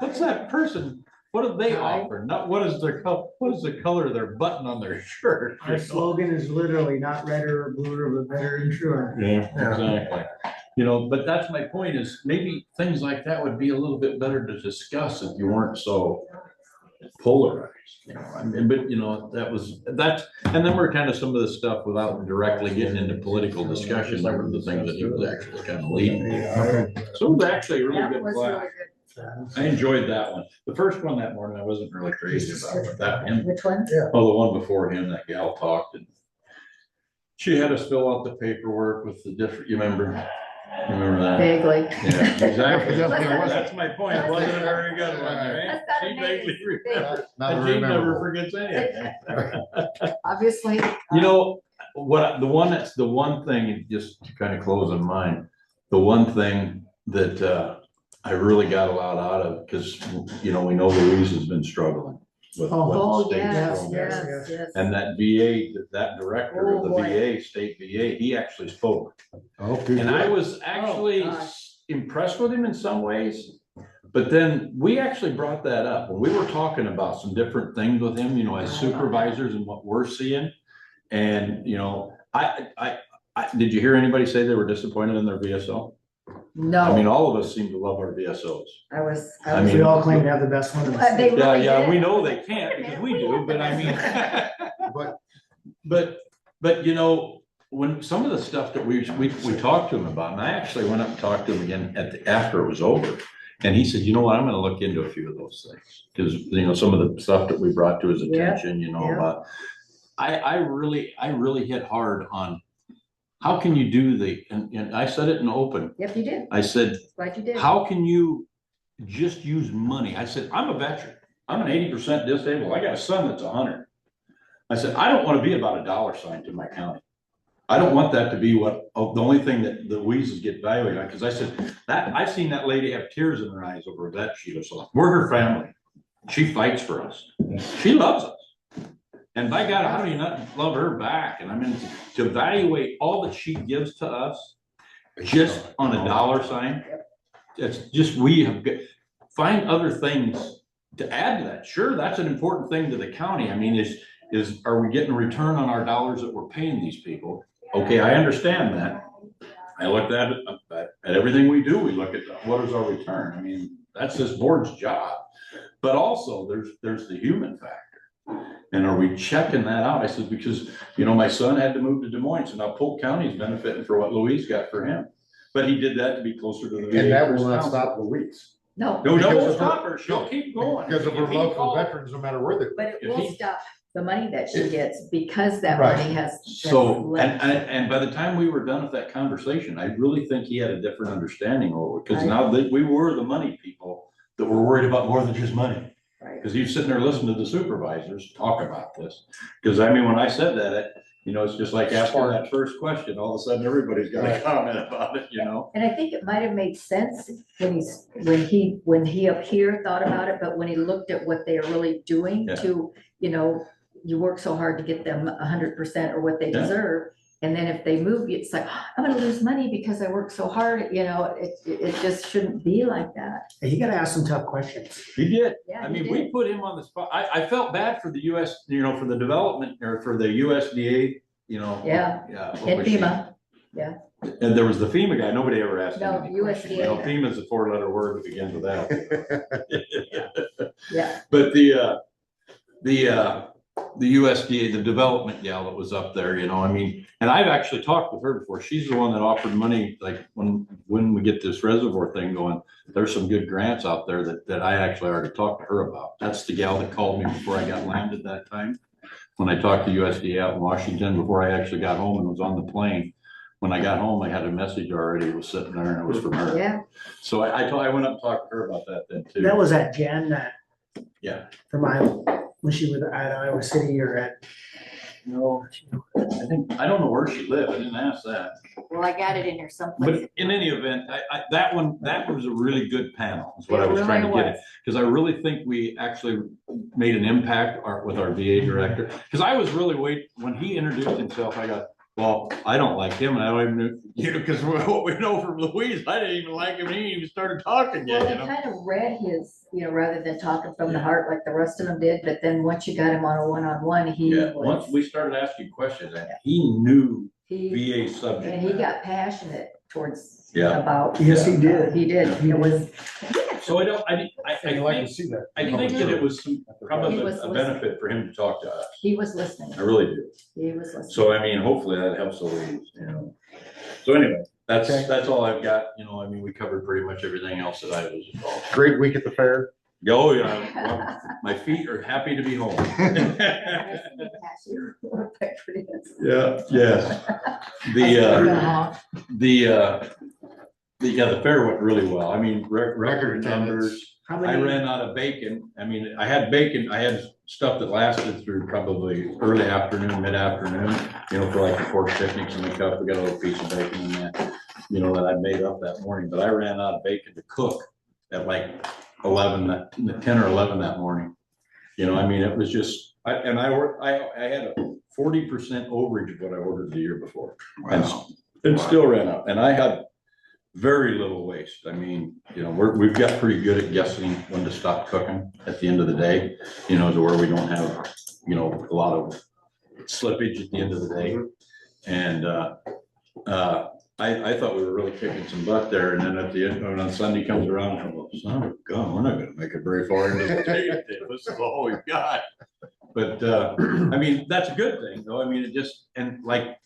what's that person? What do they offer? Not what is the color of their button on their shirt? Our slogan is literally not redder or bluer, but better and truer. Yeah, exactly. But that's my point, is maybe things like that would be a little bit better to discuss if you weren't so polarized, you know, I mean, but you know, that's, and then we're kind of some of the stuff without directly getting into political discussion, that were the things that he was actually kind of leading. So it was actually a really That good was class. really good. I enjoyed that one. The first one that morning, I wasn't really crazy about, but that one, Which one? oh, the one before him, that gal talked and she had us fill out the paperwork with the different, you remember? You remember that? Vaguely. Yeah, exactly. That's what it was. That's my point. It wasn't a very good one, right? That's not She vaguely amazing. remembers. Not And Gene never rememberable. forgets anything. Obviously. You know, the one thing, and just to kind of close on mine, the one thing that I really got a lot out of, because, you know, we know Louise has been struggling with what the Oh, state's yes, thrown yes, at her. yes. And that VA, that director of Oh, the boy. VA, state VA, he actually spoke. Oh, good. And I was actually gosh. impressed with him in some ways. But then we actually brought that up when we were talking about some different things with him, you know, as supervisors and what we're seeing. And, you know, did you hear anybody say they were disappointed in their VSO? I mean, No, all of us seem to love our VSOs. I was. I mean, We all claim to have the best one. in the They state. Yeah, really yeah, did. we know I was they like, can't wait a because minute, we do, have but the I best mean. But, you know, when some of the stuff that we talked to him about, and I actually went up and talked to him again after it was over. And he said, you know what, I'm gonna look into a few of those things, because, you know, some of the stuff that we brought to his attention, you know, yeah. about. I really hit hard on, how can you do and I said it in open, Yep, you did. I said, Glad you did. how can you just use money? I said, I'm a veteran, I'm an 80% disabled, I got a son that's 100. I said, I don't wanna be about a dollar sign to my county. I don't want that to be the only thing that the Weezes get evaluated on, because I said, I've seen that lady have tears in her eyes over that Sheila Salon. We're her family. She fights for us. She loves us. And by God, how do you not love her back? And I mean, to evaluate all that she gives to us just on a dollar sign, it's just, we have find other things to add to that. Sure, that's an important thing to the county. I mean, are we getting a return on our dollars that we're paying these people? Okay, I understand that. I looked at everything we do, we look at what is our return. I mean, that's this board's job. But also there's the human factor. And are we checking that out? I said, because, you know, my son had to move to Des Moines, so now Polk County is benefiting for what Louise got for him. But he did that to be closer to the VA. And that will not stop Louise. No. No, Because we'll of stop her- her. She'll keep going. Because of her If he love for calls- veterans, no matter where they. But it If will he- stop the money that she gets, because that Right. money has. So, has left. and by the time we were done with that conversation, I really think he had a different understanding of it, because Right. now that we were the money people that were worried about more than just money. Right. Because he was sitting there listening to the supervisors talk about this. Because I mean, when I said that, you know, it's just like asking that first question, all of a sudden everybody's got a comment about it, you know? And I think it might have made sense when he up here thought about it, but when he looked at what they are really doing Yeah. to, you know, you work so hard to get them 100% or what they Yeah. deserve. And then if they move, it's like, "Oh, I'm gonna lose money because I worked so hard," you know, it just shouldn't be like that. Hey, you gotta ask some tough questions. He did. Yeah, I he mean, did. we put him on the spot. I felt bad for the US, you know, for the development or for the USDA, you know. Yeah. Yeah. what And was she? FEMA, And there was the FEMA guy, nobody ever asked him No, any questions. USDA Well, guy. FEMA's a 4-letter word that begins with that. yeah, But the USDA, the development gal that was up there, you know, I mean, and I've actually talked with her before. She's the one that offered money, like when we get this reservoir thing going, there's some good grants out there that I actually already talked to her about. That's the gal that called me before I got landed that time. When I talked to USDA out in Washington, before I actually got home and was on the plane. When I got home, I had a message already, it was sitting there and it was from her. yeah. So I went up and talked to her about that then too. That was at Jan, that. Yeah. From Iowa, when she was at Iowa City or at. No, I don't know where she lived. I didn't ask that. Well, I got it in here someplace. But in any event, that was a really good panel, is what I It was trying to really get at. Because I really think we actually made an impact with our VA director. Because I was really when he introduced himself, I got, well, I don't like him, and I don't even know, you know, because what we know from Louise, I didn't even like him, and he didn't even started talking Well, yet, they you know? kind of read his, you know, rather than talking from the heart like the rest of them did, but then once you got him on a one-on-one, he Yeah, once was, we started asking questions, and he knew he, VA subject. and he got passionate towards Yeah. about. Yes, he did. He did. He It was, did. he had So I don't, I I'd like to think, see that. I think that it was probably He was a benefit for him to talk to us. He was listening. I really do. He was listening. So I mean, hopefully that helps the ladies, you know. So anyway, Okay. that's all I've got, you know, I mean, we covered pretty much everything else that I was involved in. Great week at the fair. Oh, yeah, well, my feet are happy to be home. Yeah, yes. The fair went really well. I mean, record numbers. How I many, ran out of bacon. I mean, I had bacon, I had stuff that lasted through probably early afternoon, mid-afternoon, you know, for like the pork picnics in the cup. We got a little piece of bacon in that, you know, that I made up that morning, but I ran out of bacon to cook at like 10 or 11 that morning. You know, I mean, it was just, I had a 40% overage of what I ordered the year before. Wow. And still ran out. And I had very little waste. I mean, you know, we've got pretty good at guessing when to stop cooking at the end of the day, you know, to where we don't have, you know, a lot of slippage at the end of the day. And I thought we were really kicking some butt there. And then at the end, when on Sunday comes around, I'm like, son of a gun, we're not gonna make it very far into the day. This is all we've got. But I mean, that's a good thing though. I mean, it just, and like,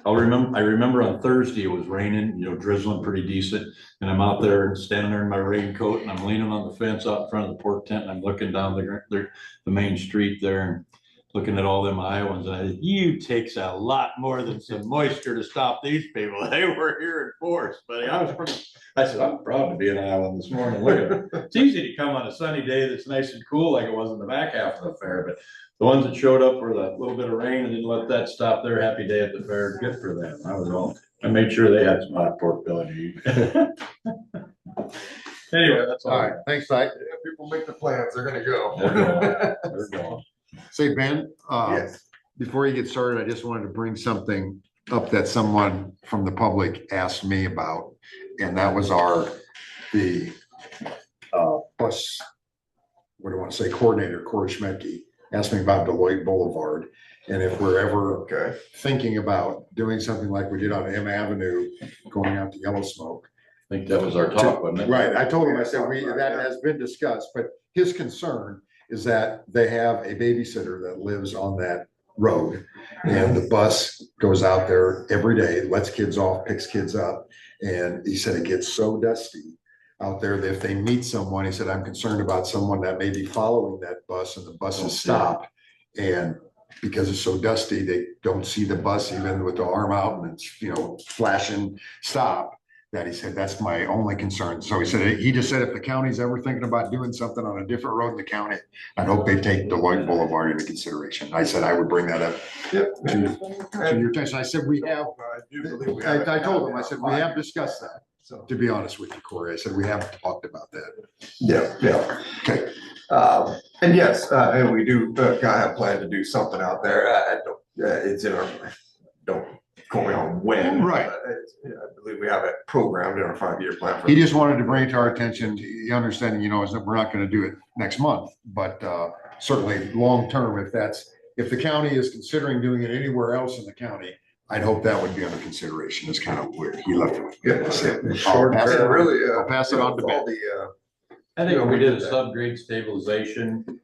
I remember on Thursday it was raining, you know, drizzling pretty decent. And I'm out there and standing there in my raincoat and I'm leaning on the fence out in front of the pork tent and I'm looking down the main street there and looking at all them Iowans. And I said, you takes a lot more than some moisture to stop these people. They were here in force, but I said, I'm proud to be an Iowan this morning. Look at it. It's easy to come on a sunny day that's nice and cool like it was in the back half of the fair, but the ones that showed up for the little bit of rain and didn't let that stop their happy day at the fair, good for them. I made sure they had some hot pork belly to eat. Anyway, that's all. All right, thanks, Ty. People make the plans, they're gonna go. They're gone. Say, Ben, Yes. before you get started, I just wanted to bring something up that someone from the public asked me about. And that was the bus, what do I want to say, coordinator, Corey Schmedke, asked me about Deloitte Boulevard. And if we're ever thinking about doing something like we did on M Avenue, going out to Yellow Smoke. I think that was our talk, wasn't it? Right, I told him, I said, that has been discussed, but his concern is that they have a babysitter that lives on that road. And the bus goes out there every day, lets kids off, picks kids up. And he said it gets so dusty out there that if they meet someone, he said, I'm concerned about someone that may be following that bus and the bus is stopped. And because it's so dusty, they don't see the bus even with the arm out and it's, you know, flashing stop. That he said, that's my only concern. So he said, he just said, if the county's ever thinking about doing something on a different road in the county, I hope they take Deloitte Boulevard into consideration. I said, I would bring that up to your attention. I said, we have, I told him, I said, we have discussed that. So to be honest with you, Corey, I said, we haven't talked about that. Yeah. Okay. And yes, and we do kind of have planned to do something out there. I don't, it's in our, don't quote me on when. Right. I believe we have it programmed in our 5-year plan. He just wanted to bring it to our attention, the understanding, you know, is that we're not going to do it next month, but certainly long-term, if the county is considering doing it anywhere else in the county, I'd hope that would be under consideration. It's kind of weird. He left it with me. I'll pass it on to Ben. I think we did a subgrade stabilization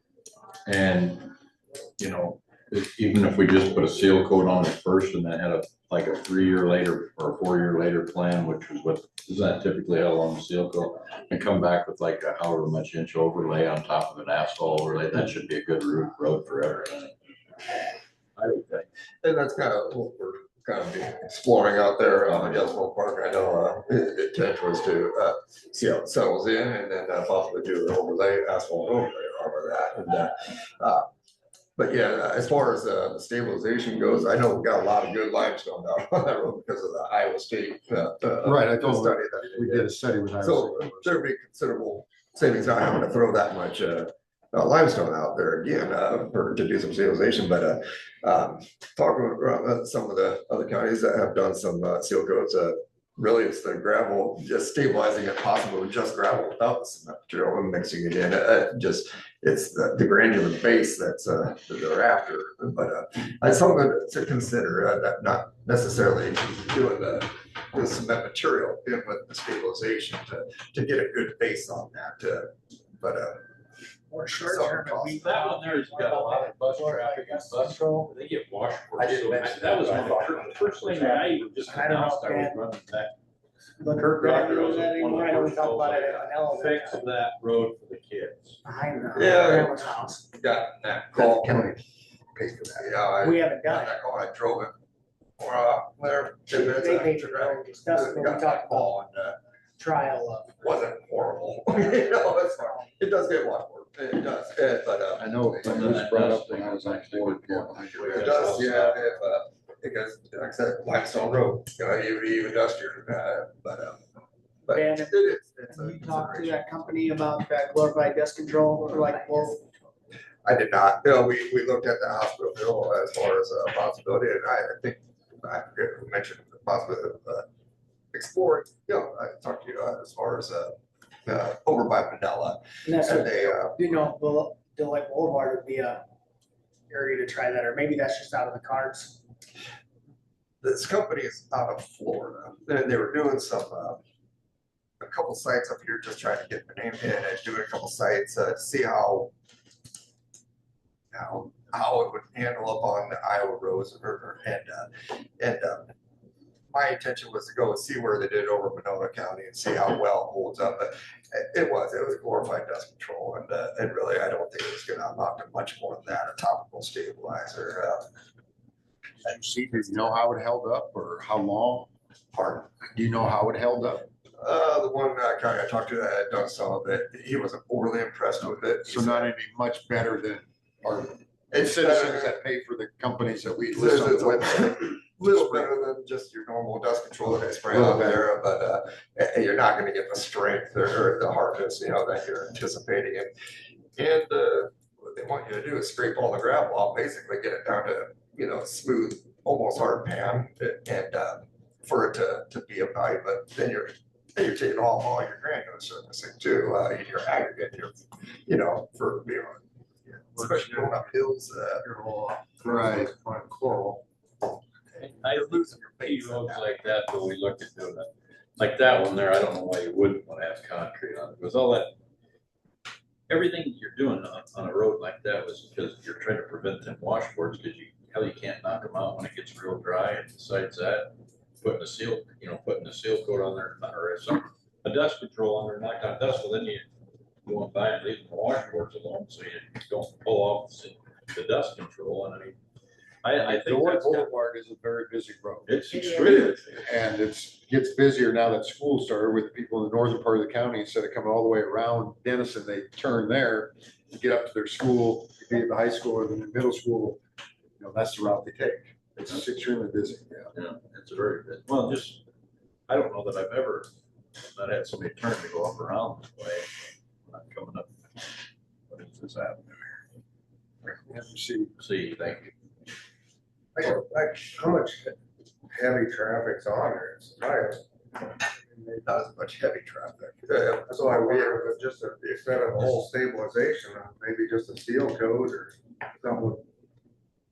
and, you know, even if we just put a seal coat on it first and then had a 3-year later or a 4-year later plan, which was what, is that typically how long the seal coat, and come back with like a however much inch overlay on top of an asphalt overlay, that should be a good road forever. I would think. And that's kind of what we're kind of exploring out there on Yellowstone Park. I know the intent was to see how it settles in and then possibly do an overlay, asphalt overlay over that. And but yeah, as far as the stabilization goes, I know we got a lot of good limestone down on that road because of the Iowa State Right, I told him we did a study with Iowa so State. there'd be considerable savings on having to throw that much limestone out there again to do some stabilization. But talking with some of the other counties that have done some seal coats, really it's the gravel, just stabilizing it possible with just gravel without the cement material and mixing it in. Just, it's the granular base that's, that they're after. But it's something to consider, that not necessarily doing the cement material in with the stabilization to get a good base on that. But Or short term, if we. That one there's got a lot of bus traffic and bus control, they get washboards. I didn't mention That was that, one but I of the first thing that I even just I don't know, announced I was Dan. running that. But Kurt we're not Gardner doing was that one of anymore. the I know we first talked about it goals at I Manila. Fix that road for the kids. Behind Yeah. grandma's house. got that call. Can we pay for that? Yeah, We haven't got done it. that call. I drove it. There, 10 minutes They after paid for that. it. It's just when we Got talked that about call and, trial of. wasn't horrible. You know, it does get one work. It does, but, I know, it was brought up when I was on board. it does, yeah, because, like I said, limestone road, you know, even industrial, but Dan, it is. It's a Have you talked to consideration. that company about that glorified dust control for like, well, I did not, you know, we looked at the hospital bill as far as a possibility, and I think, I forget who mentioned the possibility of exploring, you know, I talked to you as far as over by Manila, and that's and what, they, you know, Delight Boulevard would be a area to try that, or maybe that's just out of the cards. this company is out of Florida, they were doing some, a couple sites up here, just trying to get the name in and doing a couple sites, to see how it would handle up on the Iowa roads, and my intention was to go and see where they did over Monona County and see how well it holds up, but it was glorified dust control, and really, I don't think it was gonna amount to much more than that, a topical stabilizer, Do you know how it held up or how long? pardon. Do you know how it held up? The one guy I talked to that had done some of it, he wasn't overly impressed with it. So not any much better than our It's citizens that pay for the companies that we It's list on the a website. little better than just your normal dust control that they spray out there, but you're not gonna get the strength or the hardness, you know, that you're anticipating. And what they want you to do is scrape all the gravel off, basically get it down to, you know, smooth, almost hard pan, and for it to be a pipe, but then you're taking off all your granular surfacing too, in your aggregate, you know, for, you know, especially going up hills, Your whole. Right. On coral. I losing your face roads like that, but we looked at doing it, like that one there, I don't know why you wouldn't wanna have concrete on it, because all that. Everything you're doing on a road like that was because you're trying to prevent them washboards, because you can't knock them out when it gets real dry, and besides that, putting a seal coat on there, or a dust control on there, knock out dust, well then you go and buy and leave the washboards alone, so you don't pull off the dust control, and I mean, I think Delight that's, Boulevard is a very busy road. it's It extremely. And gets busier now that school started with people in the northern part of the county. Instead of coming all the way around Denison, they turn there to get up to their school, be at the high school or the middle school. You know, that's the route they take. It's extremely busy. Yeah, it's a very good, well, just, I don't know that I've ever not had somebody turn to go up around this way, not coming up. What is this happening See, See, thank you. Like, how much heavy traffic's on there? It's probably. not as much heavy traffic. So I wonder if just instead of a whole stabilization, maybe just a seal coat or something would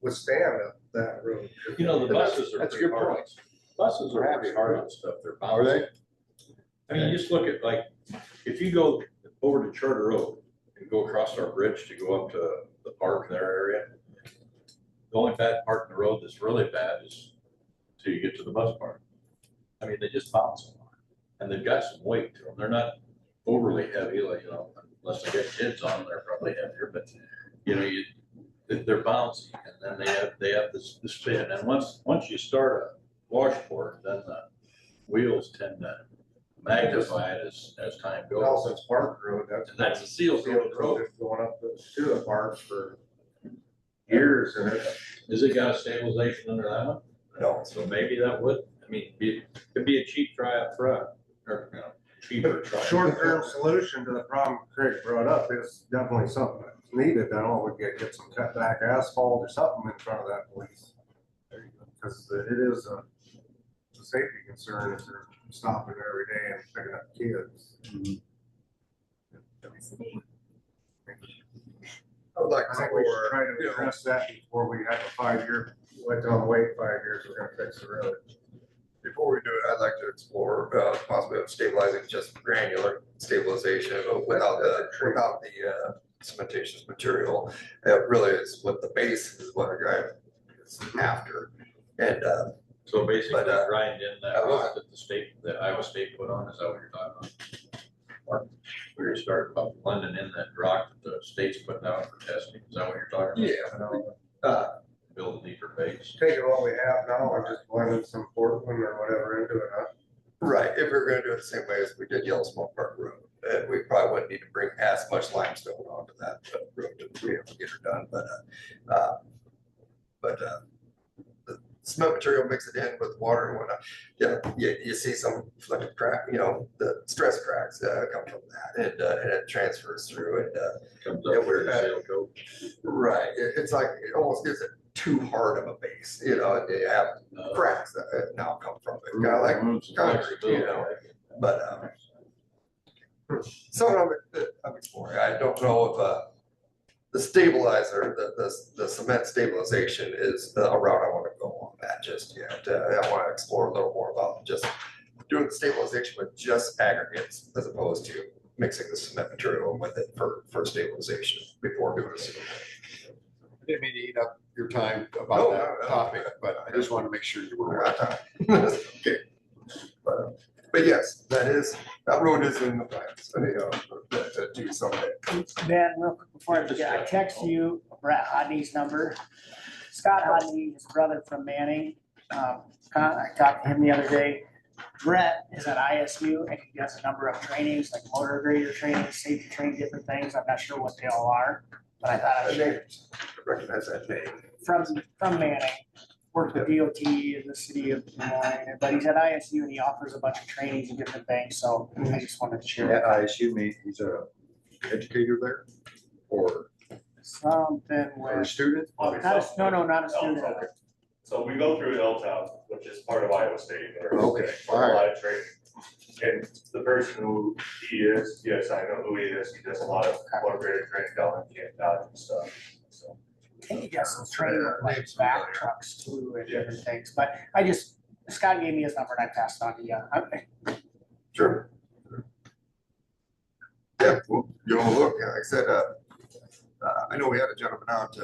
withstand that road. You know, the buses are that's a pretty good hard. point. Buses are pretty hard on stuff, they're Are they? bouncy. I mean, you just look at, like, if you go over to Charter Road and go across our bridge to go up to the park, their area. The only bad part in the road that's really bad is till you get to the bus park. I mean, they just bounce a lot, and they've got some weight to them. They're not overly heavy, like, you know, unless they get kids on them, they're probably heavier, but, you know, they're bouncy, and then they have this spin, and once you start a washboard, then the wheels tend to magnify it as time goes. Also, it's Park Road, And that's a seal coated road. It's going up to the parks for years and it's. Has it got a stabilization under that one? No, So maybe that would, I mean, it'd be a cheap try up front, or, you know, cheaper try. Short-term solution to the problem Craig brought up is definitely something that's needed. I don't know, we could get some cut back asphalt or something in front of that place. Because it is a a safety concern if they're stopping every day and picking up kids. I would like I think we should try you to know, address that before we have a 5-year, let them wait 5 years, we're gonna fix the road. before we do it, I'd like to explore possibly stabilizing just granular stabilization without the cementatious material. It really is what the base is what a guy is after. And So basically, But, grind in that rock that the state, that Iowa State put on, is that what you're talking about? Or where you start about blending in that rock that the state's putting out for testing, is that what you're talking about? Build a deeper base. Taking what we have now and just blending some Portland or whatever into it, huh? right, if we're gonna do it the same way as we did Yellowstone Park Road, we probably wouldn't need to bring as much limestone onto that road to be able to get it done, but the cement material, mix it in with water and whatnot. Yeah, you see some reflective crack, the stress cracks come from that, and it transfers through, and Comes Yeah, up we're with the at- seal coat. right, it's like, it almost gives it too hard of a base, they have cracks that now come from it, kind of like concrete, but some of it I'm exploring. I don't know if the stabilizer, the cement stabilization is a route I want to go on that just yet. I want to explore a little more about just doing the stabilization with just aggregates as opposed to mixing the cement material with it for stabilization before doing it. I didn't mean to eat up your time No, about no, that no. topic, but I just want to make sure you were We're aware. out of time. Okay. But yes, that road is in the plans, to do someday. Ben, real quick before I forget, I text you Brett Hodney's number. Scott Hodney, his brother from Manning. I talked to him the other day. Brett is at ISU and he does a number of trainings, like motor grader training, safety training, different things. I'm not sure what they all are, but I thought I'd share. Recognize that name. From Manning, worked with DOT in the city of Des Moines, but he's at ISU and he offers a bunch of trainings and different things, so I just wanted to share that. I assume he's a educator there or Something a with, student? not a student. So we go through Hilltown, which is part of Iowa State. Okay, For a lot of training. And the person who he is, yes, I know who he is. He does a lot of motivated training down in Camp Dodge and stuff. So He does some training with like back trucks too and different things, but Scott gave me his number and I passed it on to you. Sure. Yeah, well, you want to look, like I said, I know we had a gentleman out,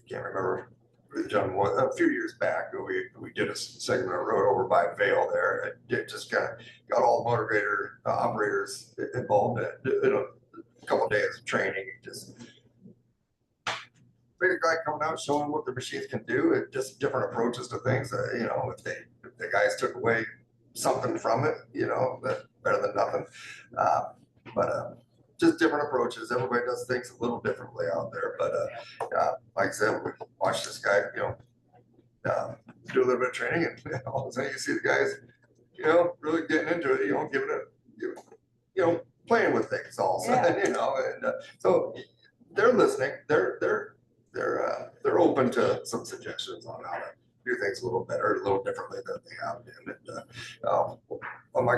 can't remember who the gentleman was, a few years back, we did a segment of road over by Vale there. It just kind of got all the motivator operators involved in a couple of days of training, just bigger guy coming out showing what the machines can do, and just different approaches to things. If the guys took away something from it, that's better than nothing. But just different approaches. Everybody does things a little differently out there. But like I said, we watched this guy, do a little bit of training, and all of a sudden you see the guys, really getting into it. Giving it, playing with things also. And so they're listening. They're open to some suggestions on how to do things a little better, a little differently than they have been. And my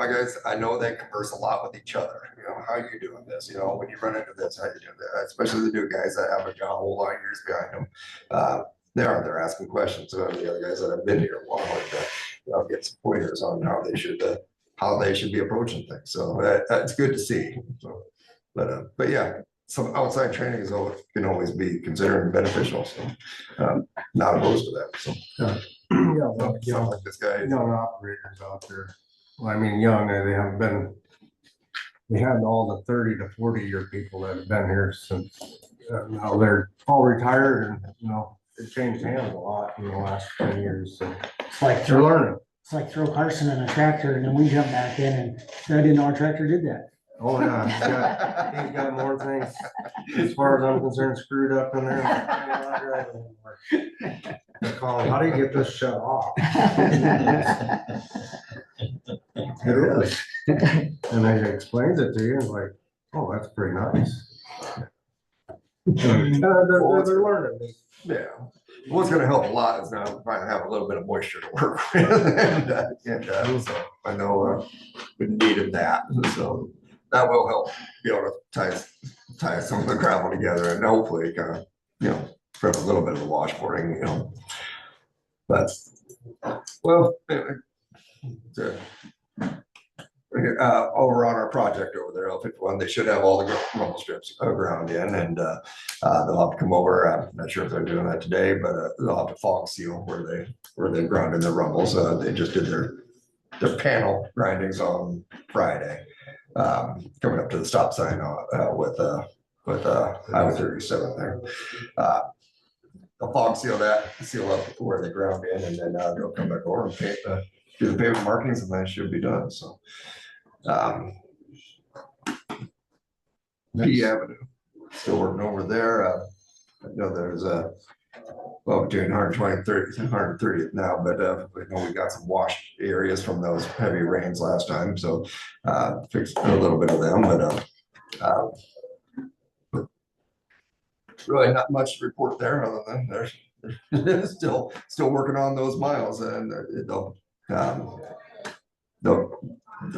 guys, I know they converse a lot with each other. How are you doing this? When you run into this, how you doing that? Especially the new guys that haven't got a whole lot of years behind them. They're asking questions to the other guys that have been here a while, and get some pointers on how they should be approaching things. So that's good to see. So, but yeah. Some outside training can always be considered beneficial, so not opposed to that. So Young like this guy, operators out there. Well, I mean, young, they haven't been, we had all the 30 to 40-year people that have been here since, now they're all retired and, it changed hands a lot in the last 10 years, so It's like they're learning. throw Carson in a tractor and then we jump back in and I didn't know our tractor did that. Oh, yeah, he's got more things, as far as I'm concerned, screwed up in there. I call him, how do you get this shut off? It is. And he explains it to you, and like, oh, that's pretty nice. They're learning. yeah. What's gonna help a lot is now trying to have a little bit of moisture to work with, and so I know we needed that, so that will help be able to tie some of the gravel together and hopefully kind of, prevent a little bit of the washboarding, but, well, anyway. Over on our project over there, L51, they should have all the rumble strips ground in, and they'll have to come over. I'm not sure if they're doing that today, but they'll have to fog seal where they ground in their rumbles. They just did their panel grindings on Friday, coming up to the stop sign with Highway 37 there. They'll fog seal that, seal up where they ground in, and then they'll come back over and paint do the pavement markings, and that should be done. So. P Avenue, still working over there. I know there's between 120 and 130th now, but I know we got some washed areas from those heavy rains last time, so fixed a little bit of them, but really not much to report there other than they're still working on those miles, and they'll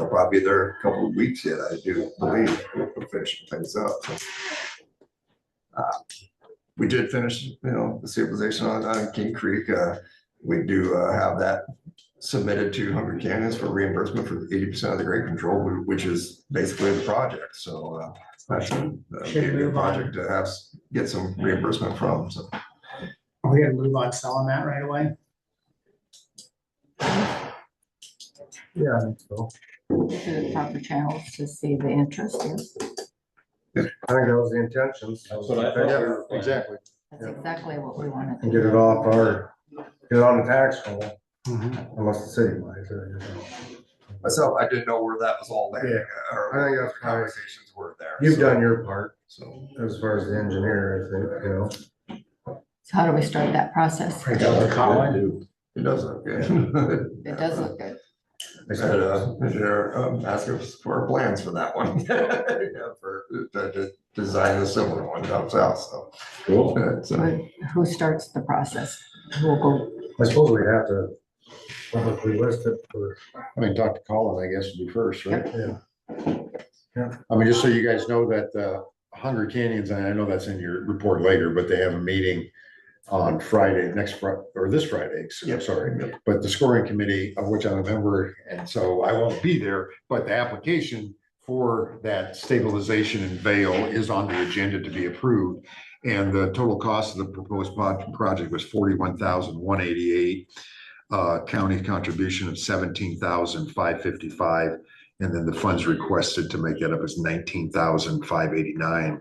probably be there a couple of weeks yet, I do believe, we're finishing things up. So, we did finish, the stabilization on King Creek. We do have that submitted to Hunger Canyons for reimbursement for 80% of the grade control, which is basically the project. So that's a good project to get some reimbursement from. So we gotta move on selling that right away. Yeah, I think so. Through the proper channels to see the interest is. I think that was the intentions. That's what I thought. Yeah, exactly. That's exactly what we wanted to And get it do. off get it on the tax roll, unless the city buys it. myself, I didn't know where that was all landing. Or I think that's conversations were there. You've so- done your part, So. as far as the engineer, I think, So how do we start that process? Print out the column. It does look good. It does look good. I said, engineer, ask us for plans for that one. Yeah, to design the similar one down south, so. Cool. So, Who starts the process? Who will go? I suppose we'd have to publicly list it for. I mean, talk to Colin, I guess, would be first, right? Yeah. I mean, just so you guys know that Hunger Canyons, and I know that's in your report later, but they have a meeting on Friday, this Friday, so, Yep. sorry. But the scoring committee, of which I'm a member, and so I won't be there, but the application for that stabilization in Vale is on the agenda to be approved. And the total cost of the proposed project was $41,188. County contribution of $17,555. And then the funds requested to make that up is $19,589.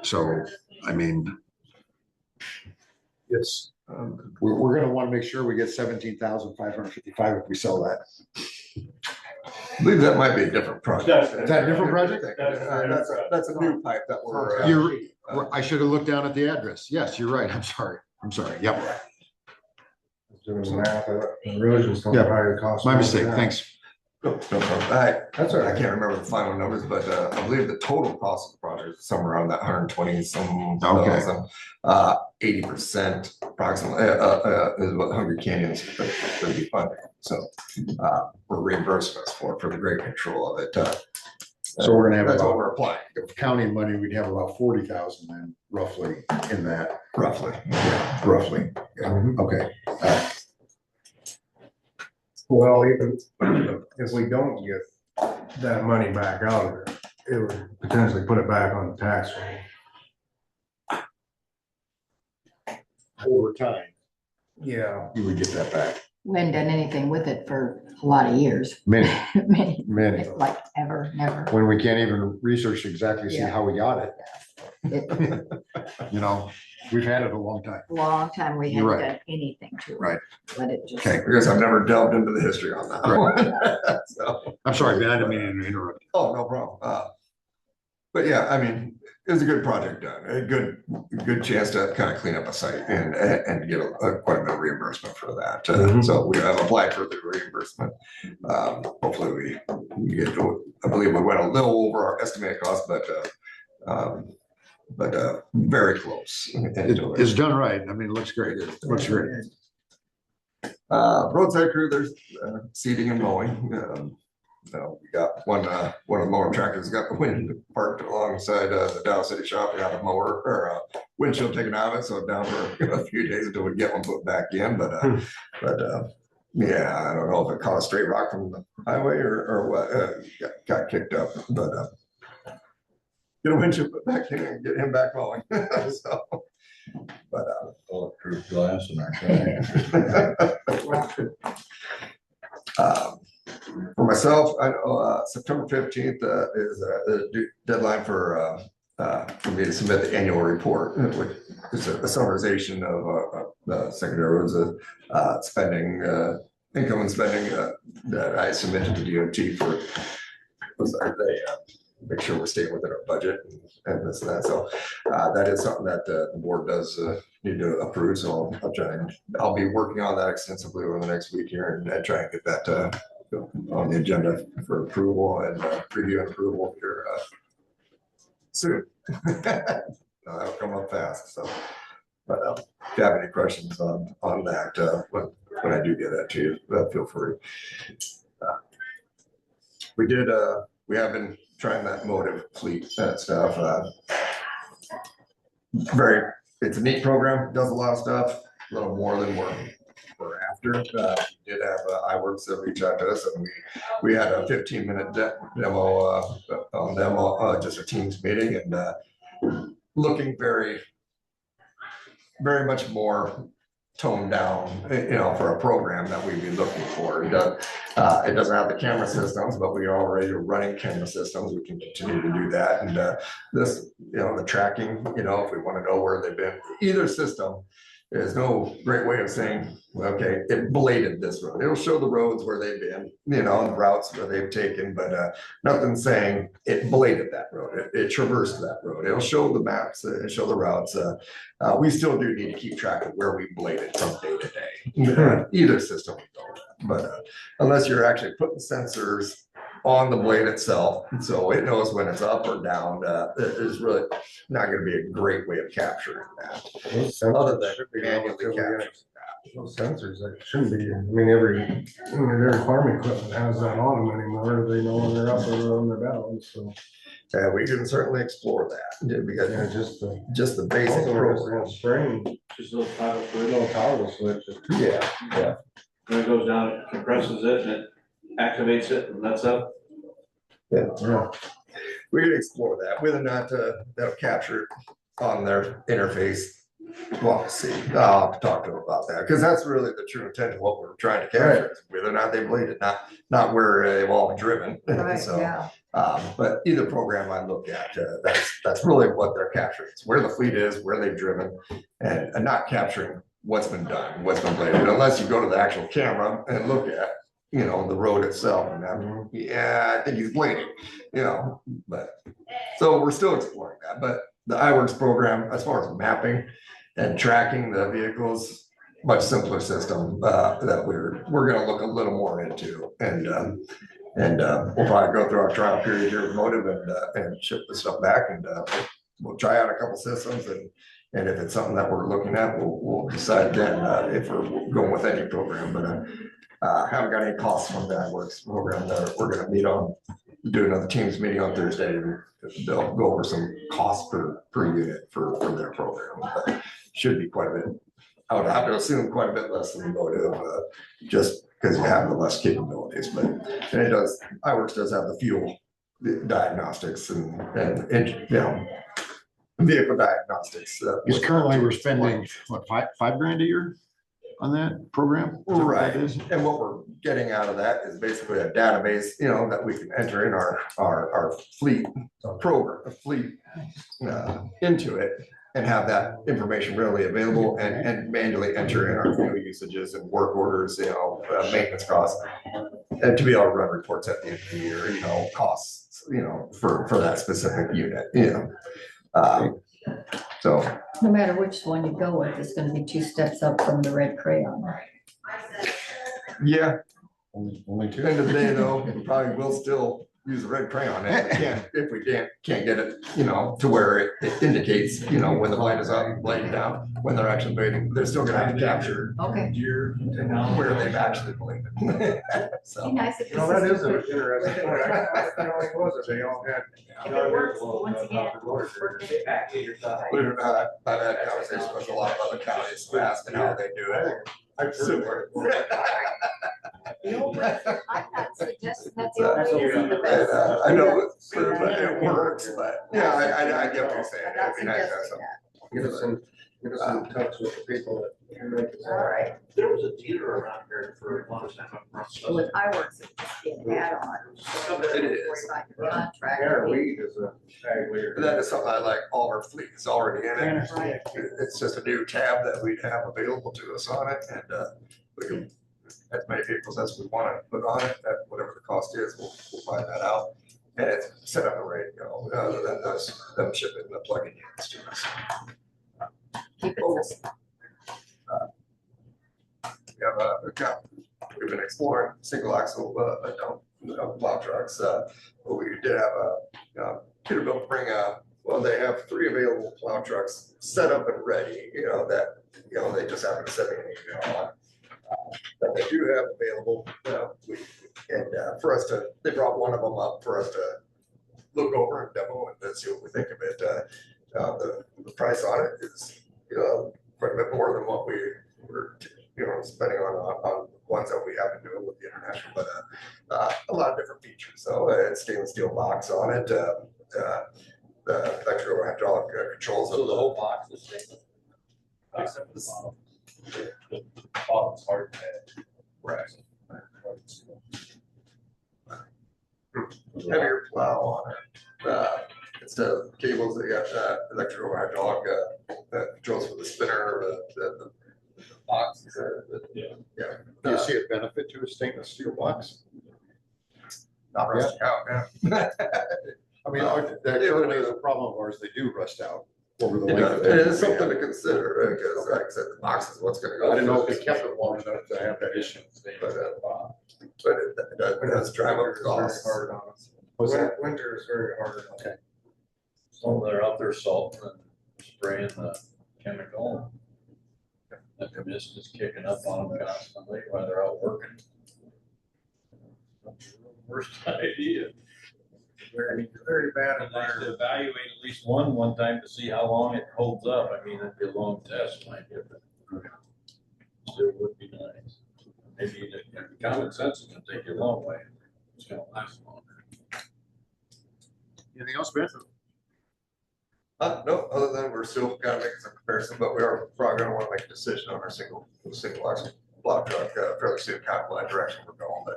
So, I mean, it's, we're gonna wanna make sure we get $17,555 if we sell that. I believe that might be a different project. Is that a different project? That's a new pipe that we're. I should have looked down at the address. Yes, you're right. I'm sorry. Yep. Doing the math, erosion's something Yeah. higher cost. My mistake. Thanks. No problem. That's all I right. can't remember the final numbers, but I believe the total cost of the project is somewhere around that 120 some Okay. thousand. 80% approximately is what Hunger Canyons would be funding. So we're reimbursing us for the grade control of it. So we're gonna have That's what about, we're applying, if county money, we'd have about 40,000 then roughly in that, roughly. roughly. Mhm. Okay. Well, even if we don't get that money back out of it, it would potentially put it back on the tax roll. Over time, Yeah. you would get that back. We hadn't done anything with it for a lot of years. Many, Many, many. like ever, never. When we can't even research exactly, see Yeah. how we got it. It, You know, we've had it a long time. long time we You're hadn't right. done anything to it. Right. Let it just. Okay. Because I've never delved into the history on that one. So. I'm sorry, Ben, I didn't mean to interrupt. Oh, no problem. But yeah, I mean, it was a good project done, a good chance to kind of clean up a site and get quite a bit of reimbursement for that. Mhm. So we have applied for the reimbursement. Hopefully we get to it. I believe we went a little over our estimated cost, but but very close. It's done right. I mean, it looks great. Looks great. Roadside crew, there's seeding and mowing. We got one of the mower tractors got the wind parked alongside the Dow City shop. We had a mower or a windshield taken out of it, so down for a few days until we get one put back in. But yeah, I don't know if it caught a stray rock from the highway or what. Got kicked up, but get a windshield put back in and get him back mowing. So, but Bulletproof glass in our truck. For myself, I know September 15th is the deadline for me to submit the annual report, which is a summarization of the secondary roads spending, income and spending that I submitted to DOT for. Make sure we're staying within our budget and this and that. So that is something that the board does need to approve. So I'll be working on that extensively over the next week here and try and get that on the agenda for approval and review and approval here soon. That'll come up fast. So, but if you have any questions on that, when I do get that to you, feel free. We have been trying that motive fleet stuff. It's a neat program, does a lot of stuff, a little more than we're after. We did have iWorks reach out to us, and we had a 15-minute demo on them, just a Teams meeting, and looking very, very much more toned down, for a program that we'd be looking for. It doesn't have the camera systems, but we are already running camera systems. We can continue to do that. And this, the tracking, if we want to know where they've been, either system, there's no great way of saying, okay, it bladed this road. It'll show the roads where they've been, the routes where they've taken, but nothing saying it bladed that road. It traversed that road. It'll show the maps and show the routes. We still do need to keep track of where we bladed from day to day. Either system we don't. But unless you're actually putting sensors on the blade itself, so it knows when it's up or down, it is really not going to be a great way of capturing that. Other than manually capturing that. Those sensors, that shouldn't be, every farm equipment has that on them anymore. They know when they're up or when they're down, so. Yeah, we can certainly explore that, because just the basic Also, program. spring, Just a little toggle switch. little toggle switch. Yeah. When it goes down, it compresses it and it activates it and that's up. Yeah. We can explore that, whether or not they'll capture it on their interface. Well, see, I'll have to talk to them about that, because that's really the true intent of what we're trying to capture, is whether or not they bladed, not where they've all been driven. Right, So, yeah. but either program I look at, that's really what they're capturing. It's where the fleet is, where they've driven, and not capturing what's been done, what's been bladed, unless you go to the actual camera and look at, the road itself, and I think he's blading, but, so we're still exploring that. But the iWorks program, as far as mapping and tracking the vehicles, much simpler system that we're going to look a little more into, and we'll probably go through our trial period here with Motive and ship the stuff back, and we'll try out a couple systems, and if it's something that we're looking at, we'll decide then if we're going with any program. But haven't got any costs from the iWorks program that we're going to meet on, do another Teams meeting on Thursday, and they'll go over some cost per unit for their program. But should be quite a bit. I would have to assume quite a bit less than Motive, just because you have the less capabilities. But and it does, iWorks does have the fuel diagnostics and vehicle diagnostics. Because currently we're spending, what, $5,000 a year on that program? Is that what that Right, is? and what we're getting out of that is basically a database, that we can enter in our fleet program, into it, and have that information readily available, and manually enter in our fuel usages and work orders, maintenance costs, and to be able to run reports at the end of the year, costs, for that specific unit, so. No matter which one you go with, it's gonna be 2 steps up from the red crayon. Yeah, Only two. end of the day though, we probably will still use a red crayon if we can't get it, to where it indicates, when the light is up, light down, when they're actually waiting, they're still gonna have to capture Okay. where they've actually blamed it. Be So, nice if. That is an consistent with- interesting point. I know it was, they all had. If it works, once again. believe it or not, I've had conversations with a lot of other counties asking how they do it. I'm super. The old way, I'm not suggesting that So, the old way isn't the best. I know it works, but yeah, I get what you're saying. I'm not It'd be nice to have suggesting something. that. Get us in touch with the people that. All right. There was a dealer around here for a long time. With iWorks, it's just being add-on. So It is. worry about your contract. Yeah, weed is a tag leader. That is something I like. All our fleet is already in it. Right. It's just a new tab that we'd have available to us on it, and we can, as many vehicles as we want to put on it, at whatever the cost is, we'll find that out. And it's set up and ready to go, other than them shipping the plug-in units to us. Keep it simple. We've been exploring single axle plow trucks. But we did have Peterbilt bring well, they have 3 available plow trucks set up and ready, they just happen to send me an email on. That they do have available, for us to, they brought one of them up for us to look over and demo and then see what we think of it. The price on it is, quite a bit more than what we were, spending on ones that we have been doing with the international, but a lot of different features. So it's stainless steel box on it, the electro-hydraulic controls. So the whole box is stainless. Except for the bottom. The bottom's hard to add. Right. Heavier plow on it. Instead of cables, they got electro-hydraulic controls for the spinner, the box. Yeah. Do you see a benefit to a stainless steel box? Not rusting out, yeah. I mean, that certainly is a problem of ours. They do rust out over the length of It time. is something to consider, because like I said, the box is what's gonna go. I didn't know if first. they kept it long enough to have that issue. But it does drive up the cost. Hard on us. Was that? Winter is very hard. Okay. So they're out there salting and spraying the chemical. The mist is kicking up on them constantly while they're out working. Worst idea. Very bad And they should environment. evaluate at least one time to see how long it holds up. I mean, it'd be a long test, mind you, but still would be nice. Maybe the common sense is gonna take you a long way. It's gonna last longer. Anything else, Ben? No, other than we're still kind of making some comparison, but we are probably gonna want to make a decision on our single axle block truck fairly soon, kind of what direction we're going, but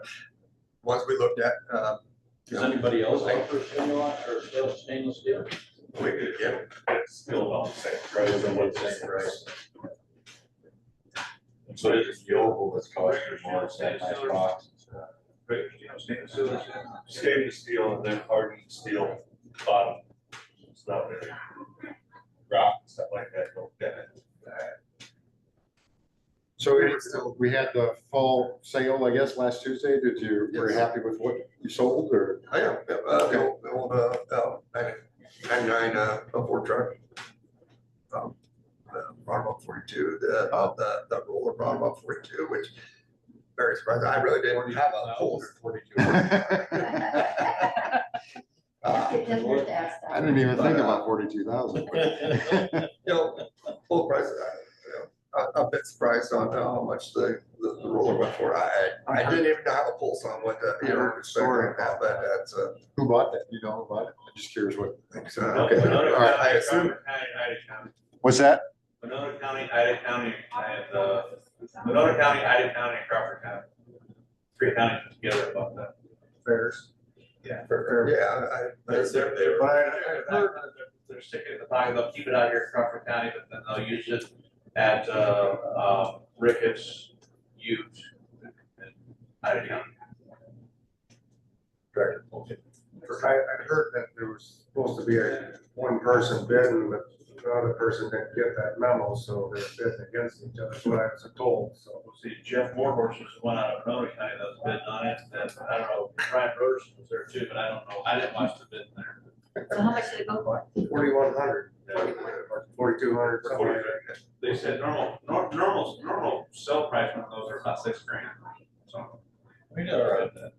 once we looked at, Does anybody else offer stainless steel? we could get, It's still about the same price and what's the same price. So it's the oval that's costing more, it's that nice box. But, stainless steel and then hardened steel bottom. It's not very rock and stuff like that, don't get it. So we had the fall sale, I guess, last Tuesday. Were you Yes. happy with what you sold or? I am, the old 99 Ford truck. The Broadwell 42, the roller Broadwell 42, which very surprising. I really didn't have a whole 42. It doesn't hurt to ask I that. didn't even think about 42,000. Full price, I'm a bit surprised on how much the roller went for. I didn't even have a pulse on what Story like that, but that's Who bought that? You know who bought it? I'm just curious what. okay. Winona All right, I assume. What's that? Winona County, Ida County, and Winona County, Ida County, and Crawford County. 3 counties together about that. Fairs. Yeah. Yeah, But I heard They're sticking it in the pocket, they'll keep it out here in Crawford County, but then they'll use it at Ricketts, Ute, and Ida County. I heard that there was supposed to be one person bidding, but the other person didn't get that memo, so they're bidding against each other, is what I was told, so. We'll see, Jeff Warhorse was the one out of Monroe County that was bidding on it, and I don't know, Brian Roderson was there too, but I don't know, I didn't watch the bid there. So how much did it go for? 4,100, or 4,200, something like that. They said normal sell price on those are about $6,000, so. We got all right then.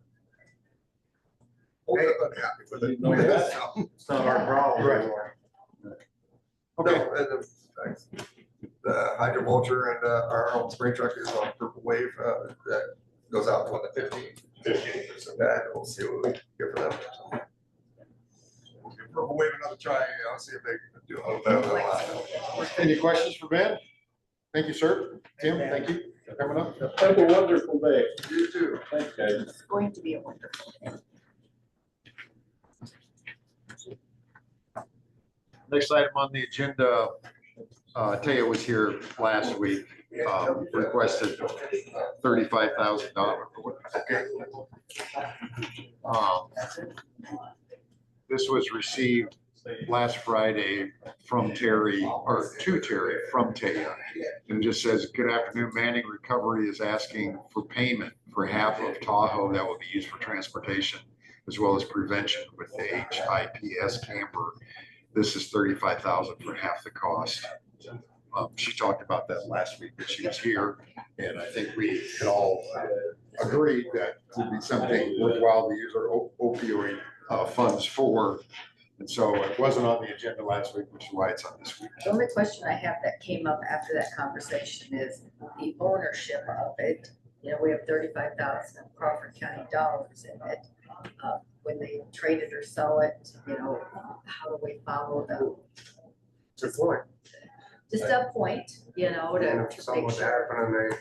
Okay, I'm happy with it. No, that's- So, It's not our problem Right. anymore. Okay, no, and the hydro vulture and our own spray truck is on Purple Wave, that goes out on the 15th. So that, we'll see what we get for them. We'll give Purple Wave another try, see if they can do a little better than last. any questions for Ben? Thank you, sir. Tim, thank you for coming up. Have a wonderful day. You too. Thanks, guys. It's going to be a wonderful day. Next item on the agenda, Taya was here last week, requested $35,000. This was received last Friday from Terry, or to Terry from Taya. And it just says, good afternoon, Manning Recovery is asking for payment for half of Tahoe that will be used for transportation as well as prevention with the HIPS camper. This is $35,000 for half the cost. She talked about that last week that she was here, and I think we had all agreed that would be something worthwhile to use our opioid funds for. And so it wasn't on the agenda last week, which is why it's on this week. The only question I have that came up after that conversation is the ownership of it. You know, we have 35,000 of Crawford County dollars in it. When they trade it or sell it, you know, how do we follow the, It's a point. just a point, you know, And to if make something would sure happen and they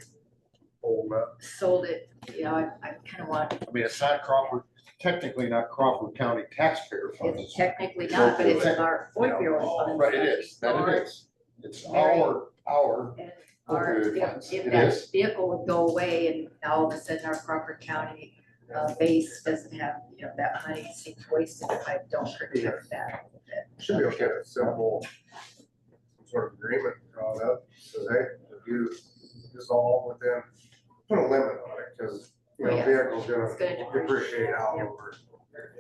hold up. sold it, you know, I kind of want, I mean, it's not Crawford, technically not Crawford County taxpayer funds. it's technically not, but it's our opioid funds. Right, it is, that it is. It's our And our, opioid if funds. if It that is. vehicle would go away and all of a sudden our Crawford County base doesn't have, you know, that money seems wasted if I don't protect that. Should be okay, a simple some sort of agreement drawn up, so hey, if you dissolve within, put a limit on it, because, you know, Yeah. vehicle's It's gonna gonna depreciate out Yeah. over,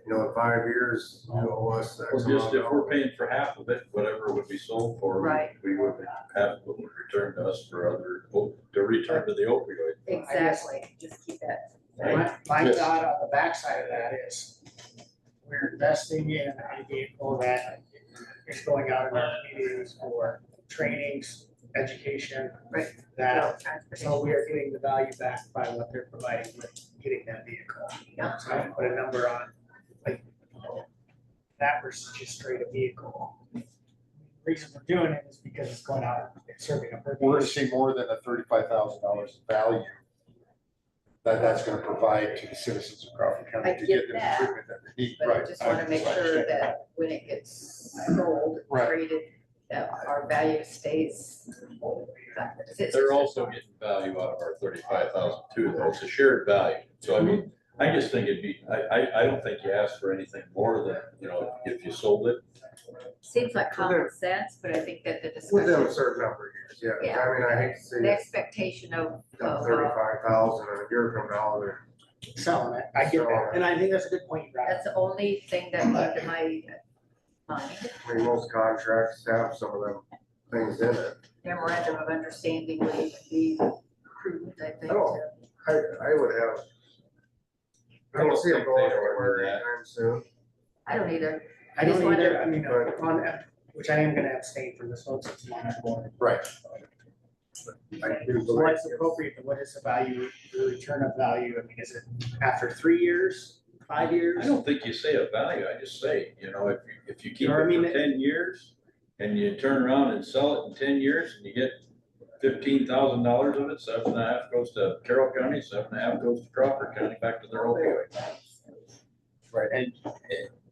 you know, in 5 years, you owe us. X Well, just amount if of we're dollars. paying for half of it, whatever it would be sold for. Right. We would have, what would return to us for other, to return to the opioid. Exactly, just keep that. My Yes. thought on the backside of that is, we're investing in a vehicle that is going out in our communities for trainings, education. Right. That, so Transportation. we are getting the value back by what they're providing with getting that vehicle. Yeah. So I can put a number on, like, that versus just straight a vehicle. Reason we're doing it is because it's going out, it's serving a purpose. We're gonna see more than the $35,000 in value that's gonna provide to the citizens of Crawford County I to get get them the that, treatment that they need. But I just wanna make sure understand. that when it gets sold, Right. traded, that our value stays. They're also getting value out of our 35,000 too, though. It's a shared value. So I mean, I just think it'd be, I don't think you ask for anything more than, you know, if you sold it. Seems like common sense, but I think that the Within a discussion, certain number of years, yeah, Yeah. I mean, I hate to see the it expectation of, 35,000 and a year from now, they're Selling it, I get that, and I think that's a good point, you brought up. that's the only thing that came to my mind. I mean, most contracts have some of them things in it. Memorandum of understanding would even be prudent, I think. Oh. I would have. I don't see them going anywhere anytime soon. I don't either. I don't Just wonder- either, I mean, on, which I am gonna abstain from this vote since I'm on the board. Right. I do So believe what's appropriate, what is the value, the return of value, I mean, is it after 3 years, 5 years? I don't think you say a value. I just say, you know, if you keep it Or I mean, for 10 years and you turn around and sell it in 10 years and you get $15,000 of it, 7.5 goes to Carroll County, 7.5 goes to Crawford County, back to their opioid. Right,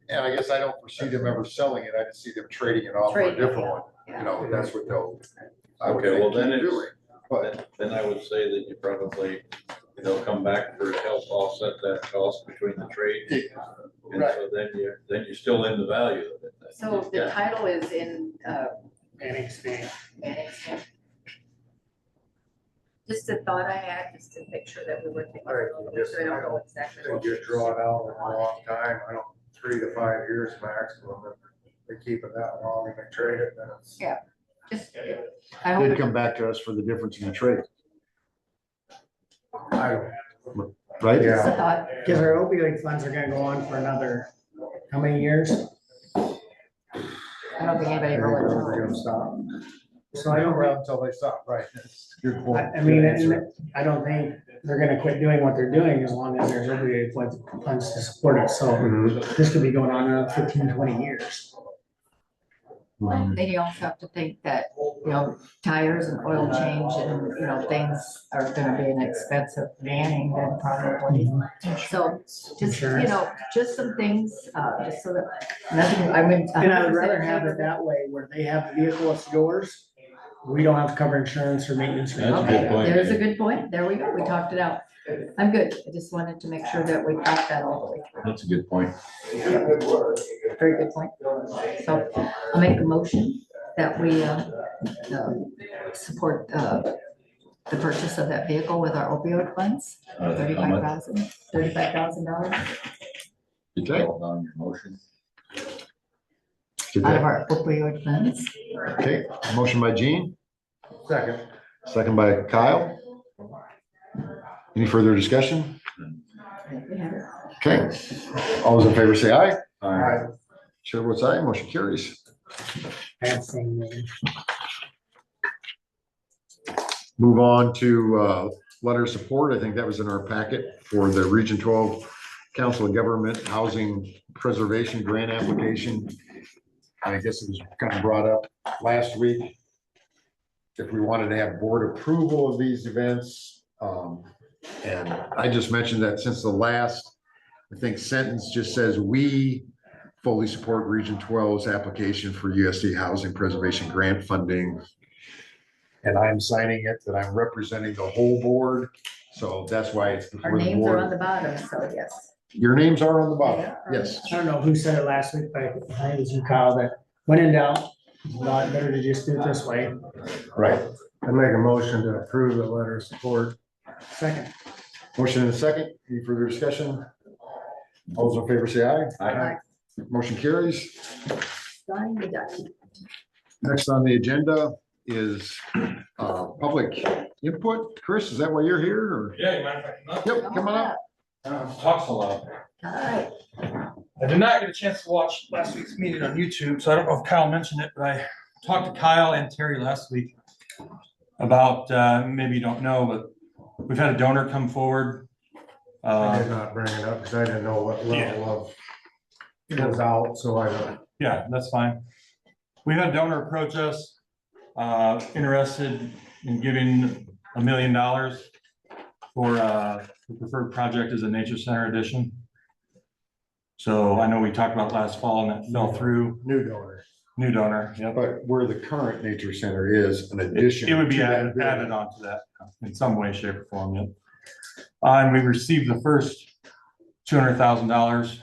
and I guess I don't foresee them ever selling it. I just see them trading it off for a Trading it, different one. You know, that's what they'll. I would Okay, well, think then keep it's- doing. But Then I would say that you probably, they'll come back for to help offset that cost between the trade. And Right. so then you're still in the value of it. So the Yeah. title is in Manning's name. Just a thought I had, just to make sure that we were thinking, All right, make sure I don't know exactly. They get drawn out in a long time, I don't, 3 to 5 years maximum, if they keep it that long and they trade it, then it's. Yeah. Just, I hope Did it- come back to us for the difference in the trade, I don't, right? just a yeah, thought. Cause our opioid funds are gonna go on for another, how many years? I don't think anybody they're really gonna knows. stop. So I don't, Until they stop, right, that's a good point. I mean, Good answer. I don't think they're gonna quit doing what they're doing as long as there's opioid funds to support it, so Mhm. this could be going on another 15, 20 years. Mhm. Then you also have to think that, tires and oil change and, things are gonna be an expensive manning then probably. So just, Insurance. just some things, just so that nothing, I mean. And I would rather have it that way, where they have the vehicle, it's yours, we don't have to cover insurance or maintenance. or That's a anything good like point. There's a good point. There we go. We talked it out. I'm good. I just wanted to make sure that we got that all the way through. That's a good point. Very good point. So I'll make a motion that we support the purchase of that vehicle with our opioid funds, $35,000 Okay. On your motion. Good out of day. our opioid funds. Okay, motion by Gene, Second. second by Kyle. Any further discussion? We have it. Okay, all those in favor say aye. Aye. Chair votes aye, motion carries. And same name. Move on to letter of support. I think that was in our packet for the Region 12 Council of Government Housing Preservation Grant application. I guess it was kind of brought up last week. If we wanted to have board approval of these events. And I just mentioned that since the last, I think, sentence just says, we fully support Region 12's application for USD Housing Preservation Grant funding. And I'm signing it, that I'm representing the whole board. So that's why it's Our before the names are on board. the bottom, so yes. Your names are on the bottom, yes. I don't know who said it last week, but I think it was you, Kyle, that when in doubt, it's a lot better to just do it this way. Right. I make a motion to approve the letter of support. Second. Motion and a second. Any further discussion? All those in favor say aye. Aye. Motion carries. Sign the document. Next on the agenda is public input. Chris, is that why you're here? Or? Yeah, you mind if I come up? Yep, come on up. Talk so loud. Hi. I did not get a chance to watch last week's meeting on YouTube, so I don't know if Kyle mentioned it, but I talked to Kyle and Terry last week about, maybe you don't know, but we've had a donor come forward. I did not bring it up because I didn't know what level of it was out, so I don't. Yeah, that's fine. We had a donor approach us, interested in giving $1 million for the preferred project as a nature center addition. So I know we talked about last fall and that fell through. New donor, yep. But where the current nature center is, an addition. It would be to that added building. onto that in some way, shape or form, yep. And we received the first $200,000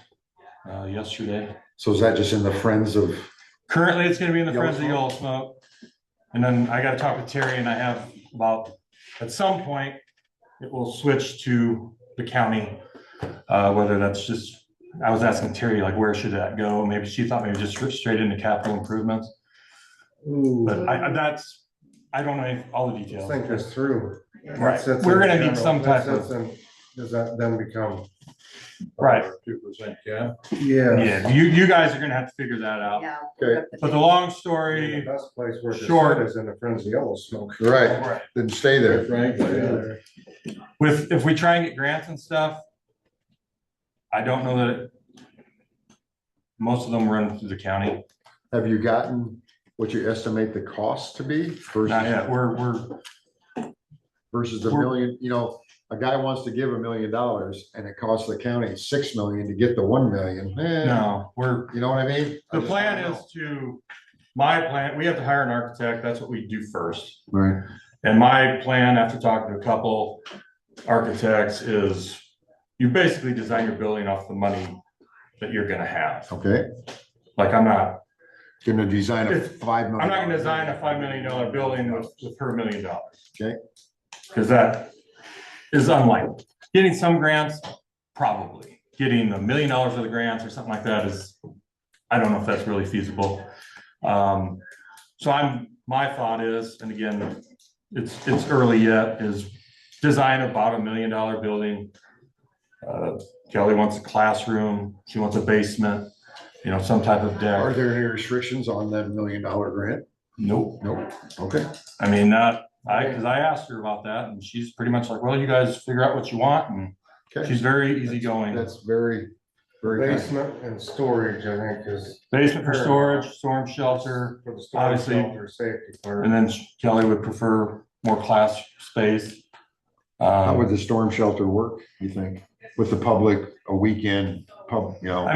yesterday. So is that just in the Friends of? Currently, it's gonna be in the Yellow Friends of Yellow Smoke. And then I gotta talk with Terry and I have about, at some point, it will switch to the county. Whether that's just, I was asking Terry, like, where should that go? Maybe she thought maybe just straight into capital improvements. But I don't know all the details. Think this through. Right. That sits We're in gonna need general. some That type of- sits in- Does that then become? Right. 2%, yeah. Yeah, you guys are gonna have to figure that out. Yeah. Okay. But the long The story, best place where to Short. sit is in the Friends of Yellow Smoke. Right, then stay there. Frank, with, if we try and get grants and stuff, I don't know that most of them run through the county. Have you gotten what you estimate the cost to be Not yet, versus the We're- million, a guy wants to give $1 million and it costs the county 6 million to get the 1 million. no, You know what I mean? I the just plan wanna know. is my plan, we have to hire an architect, that's what we do first. Right, And my plan, after talking to a couple architects, is you basically design your building off the money that you're gonna have. okay, Like, I'm not Gonna design a If- $5 million. I'm not gonna design a $5 million building with her $1 million. Okay. Cause that is unlikely. Getting some grants, probably. Getting $1 million of the grants or something like that is, I don't know if that's really feasible. So my thought is, and again, it's early yet, is design about $1 million building. Kelly wants a classroom, she wants a basement, some type of Are deck. there any restrictions on that $1 million grant? Nope. Nope. Okay. I mean, cause I asked her about that and she's pretty much like, well, you guys figure out what you want, and Okay. she's very easygoing. That's very, very kind. Basement and storage, I think, is Basement for storage, storm shelter, for the storage Obviously. shelter, safety part. and then Kelly would prefer more class space. How would the storm shelter work, you think? With the public, a weekend, I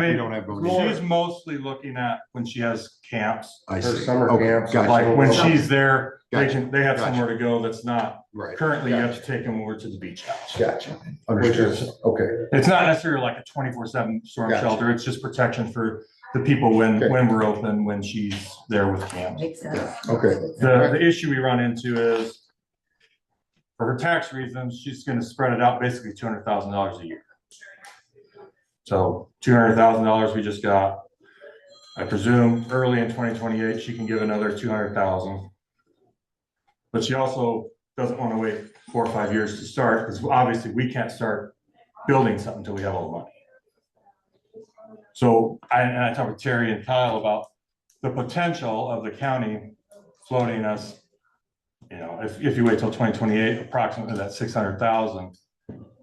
mean, we don't have. She's mostly looking at when she has camps, I Her see. summer Okay, camps. gotcha. like when she's there, Gotcha. they have Gotcha. somewhere to go that's not, Right. currently you have to take them over to the beach house. Gotcha. Which Understood. is, Okay. It's not necessarily like a 24/7 storm Gotcha. shelter, it's just protection for the people when Okay. we're open, when she's there with camp. Makes sense. Okay. The issue we run into is, for her tax reasons, she's gonna spread it out basically $200,000 a year. So $200,000 we just got. I presume early in 2028, she can give another 200,000. But she also doesn't want to wait 4 or 5 years to start, because obviously we can't start building something until we have all the money. So I talked with Terry and Kyle about the potential of the county floating us, if you wait till 2028, approximately that 600,000,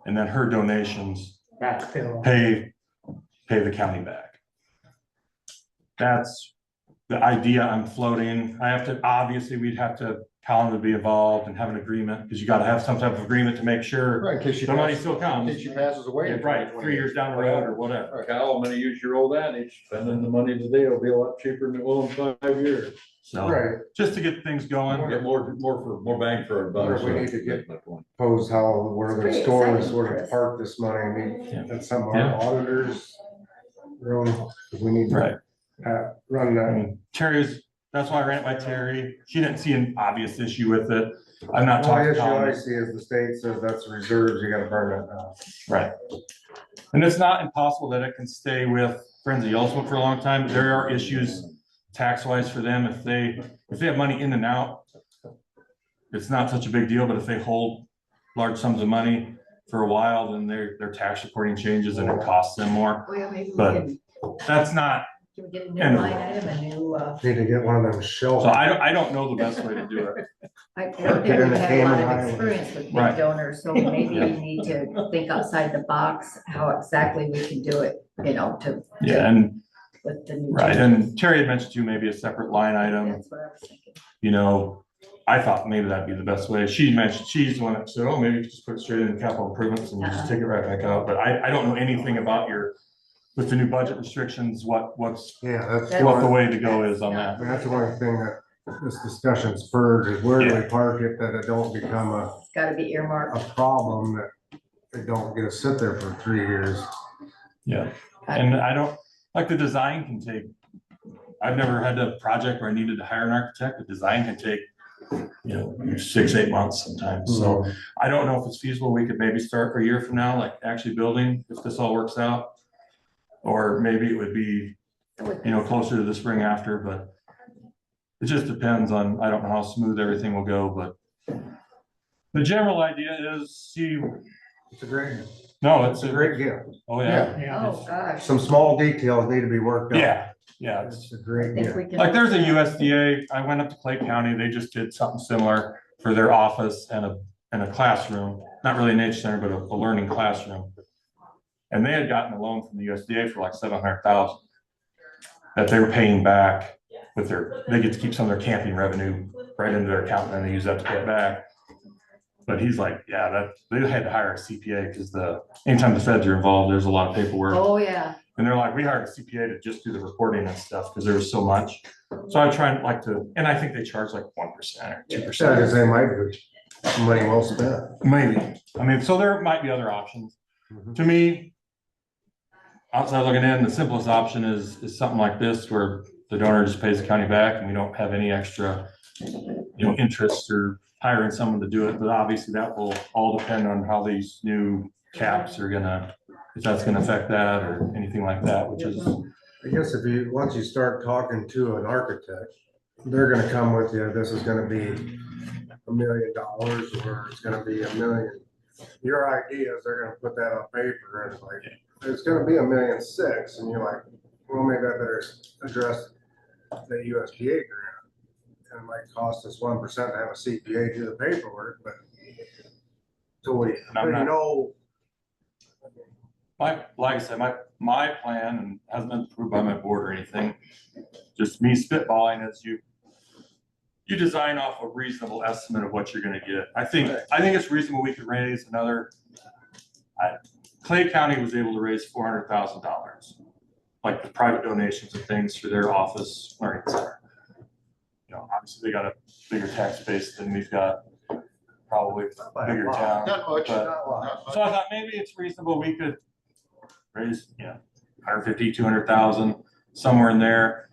and then her donations Backfill. pay the county back. That's the idea I'm floating. Obviously, we'd have to, Colin would be involved and have an agreement, because you gotta have some type of agreement to make sure Right, in case she the money passes, still in comes. case she passes away. in Right, 3 years down the road or whatever. Kyle, I'm gonna use your old adage, spending the money today will be a lot cheaper than it will in 5 years. So, right, just to get things going. Get more bang for our buck. Wonder if we need to get- That's my point. pose how, where It's the pretty store exciting, is sort Chris. of park this money, I mean, Yeah. that's something Yeah. our auditors. Really, we need Right. to run I that. mean, that's why I ran it by Terry. She didn't see an obvious issue with it. I'm not The talking only issue I Colin. see is the state says that's reserves, you gotta burn it now. Right. And it's not impossible that it can stay with Friends of Yellowstone for a long time. There are issues tax wise for them. If they have money in and out, it's not such a big deal, but if they hold large sums of money for a while, then their tax reporting changes and it costs them more. Oh, yeah, maybe we But- can, That's not, can we get a new and- line item, a new, Need to get one of them shelves. so I don't know the best way to do it. I don't Get think in we've the had a lot Cayman of Islands. experience with Right. big donors, so maybe Yeah. we need to think outside the box, how exactly we can do it, to. Yeah, and, With the new. right, and Terry had mentioned too, maybe a separate line item. That's what I was thinking. I thought maybe that'd be the best way. She mentioned, she's the one that said, oh, maybe you could just put it straight into capital improvements and you just take it right back out. But I don't know anything about with the new budget restrictions, what's Yeah, that's. That's- what the one- way to go is on I that. mean, that's the only thing that this discussion spurred is where do we park it, that it don't become It's gotta be a earmarked. problem that they don't get to sit there for 3 years. Yeah, and I don't, like the design can take, I've never had a project where I needed to hire an architect. The design can take, 6, 8 months sometimes. So I don't know if it's feasible. We could maybe start a year from now, like actually building, if this all works out. Or maybe it would be, closer to the spring after, but it just depends on, I don't know how smooth everything will go, but the general idea is It's a great, it's it's a great gift. oh, yeah. Yeah, Oh, gosh. Some small details need to be worked out. Yeah, it's, It's a great I think gift. we can. like there's a USDA, I went up to Clay County, they just did something similar for their office and a classroom, not really an H center, but a learning classroom. And they had gotten a loan from the USDA for like 700,000 that they were paying back with they get to keep some of their camping revenue right into their account and then they use that to pay it back. But he's like, yeah, they had to hire a CPA because anytime the feds are involved, there's a lot of paperwork. Oh, yeah. And they're like, we hired a CPA to just do the reporting and stuff because there was so much. So I try and I think they charge like 1% or 2%. Yeah, they might be money well spent. Maybe. I mean, so there might be other options. To me, outside looking in, the simplest option is something like this where the donor just pays the county back and we don't have any extra, interest or hiring someone to do it. But obviously that will all depend on how these new caps are gonna, if that's gonna affect that or anything like that, which is. I guess once you start talking to an architect, they're gonna come with you, this is gonna be $1 million or it's gonna be $1 million. Your ideas, they're gonna put that on paper and it's like, it's gonna be $1.6 million. And you're like, well, maybe I better address the USDA grant. And it might cost us 1% to have a CPA do the paperwork, but so we know. Like I said, my plan, and hasn't been approved by my board or anything, just me spitballing, is you design off a reasonable estimate of what you're gonna get. I think it's reasonable we could raise another, Clay County was able to raise $400,000, like the private donations and things for their office learning center. Obviously they got a bigger tax base than we've got, probably a bigger town. Not much, but- not a lot. So I thought maybe it's reasonable, we could raise, 150, 200,000, somewhere in there.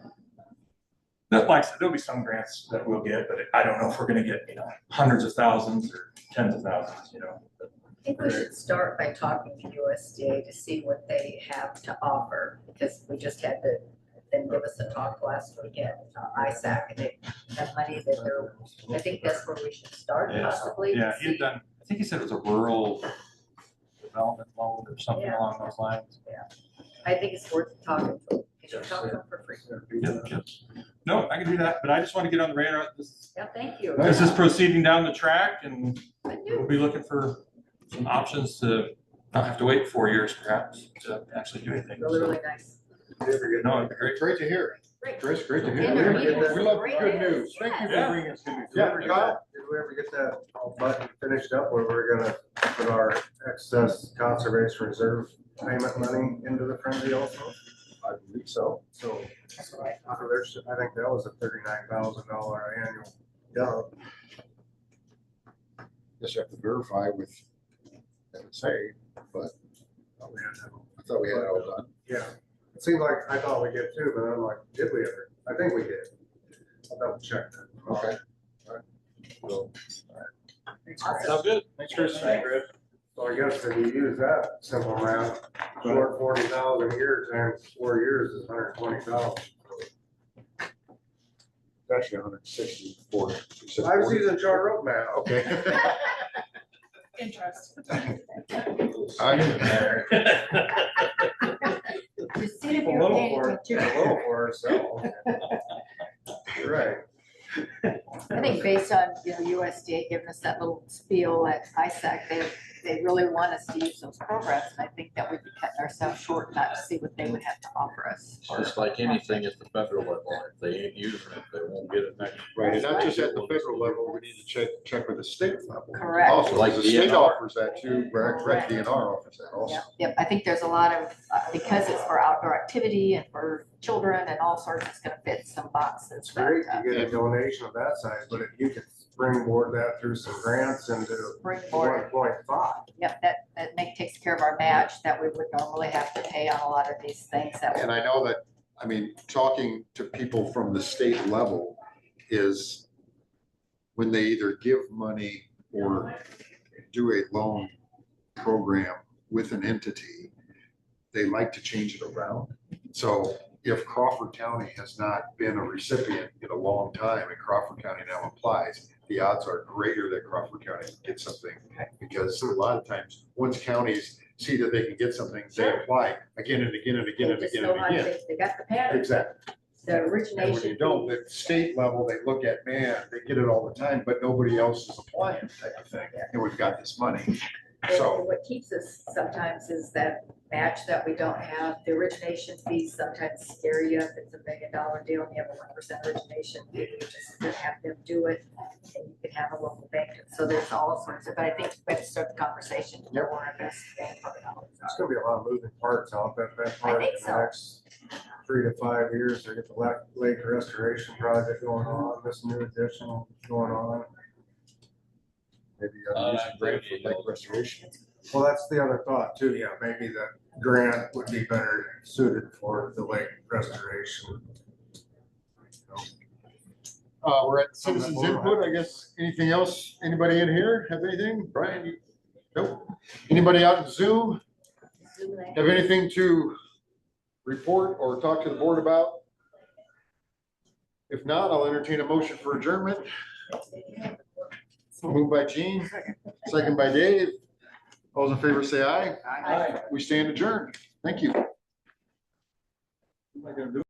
That, like I said, there'll be some grants that we'll get, but I don't know if we're gonna get, hundreds of thousands or tens of thousands, I think we should start by talking to USDA to see what they have to offer, because we just had them give us a talk last week at ISAC, and they have money that they're, I think that's where we should start possibly. to Yeah, see. I think he said it was a rural development loan or something Yeah. along those lines. I think it's worth talking to them, because you talk to them for free. Yep. No, I can do that, but I just want to get on the radar. Yeah, thank you. This is proceeding down the track, and I knew. we'll be looking for some options to not have to wait 4 years perhaps to actually do anything. Really, really nice. No, it'd be great. Great to hear. Great. Chris, great to And hear. they're We meeting love some good great news. ideas. Thank you Yeah. for bringing us good news. Yeah, Kyle, did we ever get that all button finished up where we're gonna put our excess conservation reserve payment money into the frenzy also? I believe so. So, I think that was a $39,000 annual dump. Just have to verify with say, but I thought we had it all done. Yeah, it seemed like, I thought we did too, but I'm like, did we ever? I think we did. I'll double check that. Okay. All right. So, Awesome. Sounds good. thanks, Chris. So I guess if you use that simple math, short 40,000 a year times 4 years is 120,000. It's actually 164. I was using short rope math. Okay. Interest. You see if A you're little paying for, attention. a little for ourselves. You're right. I think based on, USDA giving us that little spiel at ISAC, they really want us to use those programs. And I think that we'd be cutting ourselves short not to see what they would have to offer us. It's just like anything at the federal level, if they ain't using it, they won't get it next. Right, and not just at the federal level, we need to check with the state level. Correct. Also, Like the state DNR. offers that too, correct, DNR offers that also. Yep, I think there's a lot of, because it's for outdoor activity and for children and all sorts, it's gonna fit some boxes. It's great that, to get a donation of that size, but if you could springboard that through some grants into Springboard. 1.5. Yep, that takes care of our match that we would normally have to pay on a lot of these things that. And I know that, talking to people from the state level is when they either give money or do a loan program with an entity, they like to change it around. So if Crawford County has not been a recipient in a long time and Crawford County now applies, the odds are greater that Crawford County gets something, because a lot of times, once counties see that they can get something, they apply again and again and again and They just again know and how to- again. They got the pattern. Exactly. The And when origination. you don't, fee- at state level, they look at, man, they get it all the time, but nobody else is applying type of thing, and we've got this money. So, And what keeps us sometimes is that match that we don't have. The origination fees sometimes scare you. If it's $1 million deal and you have a 1% origination fee, you just can have them do it. And you can have a local bank. So there's all sorts of, but I think we have to start the conversation. Where we're investing $1 million. It's gonna be a lot of moving parts out that part think in so. the next 3 to 5 years. They get the lake restoration project going on, this new addition going on. maybe use a grant for lake restoration. Well, that's the other thought too. Yeah, maybe the grant would be better suited for the lake restoration. We're at citizens input, I guess. Anything else? Anybody in here have anything? Brian? Nope. Anybody out in Zoom have anything to report or talk to the board about? If not, I'll entertain a motion for adjournment. Moved by Gene, second by Dave. All those in favor say aye. Aye. We stand adjourned. Thank you. What am I gonna do?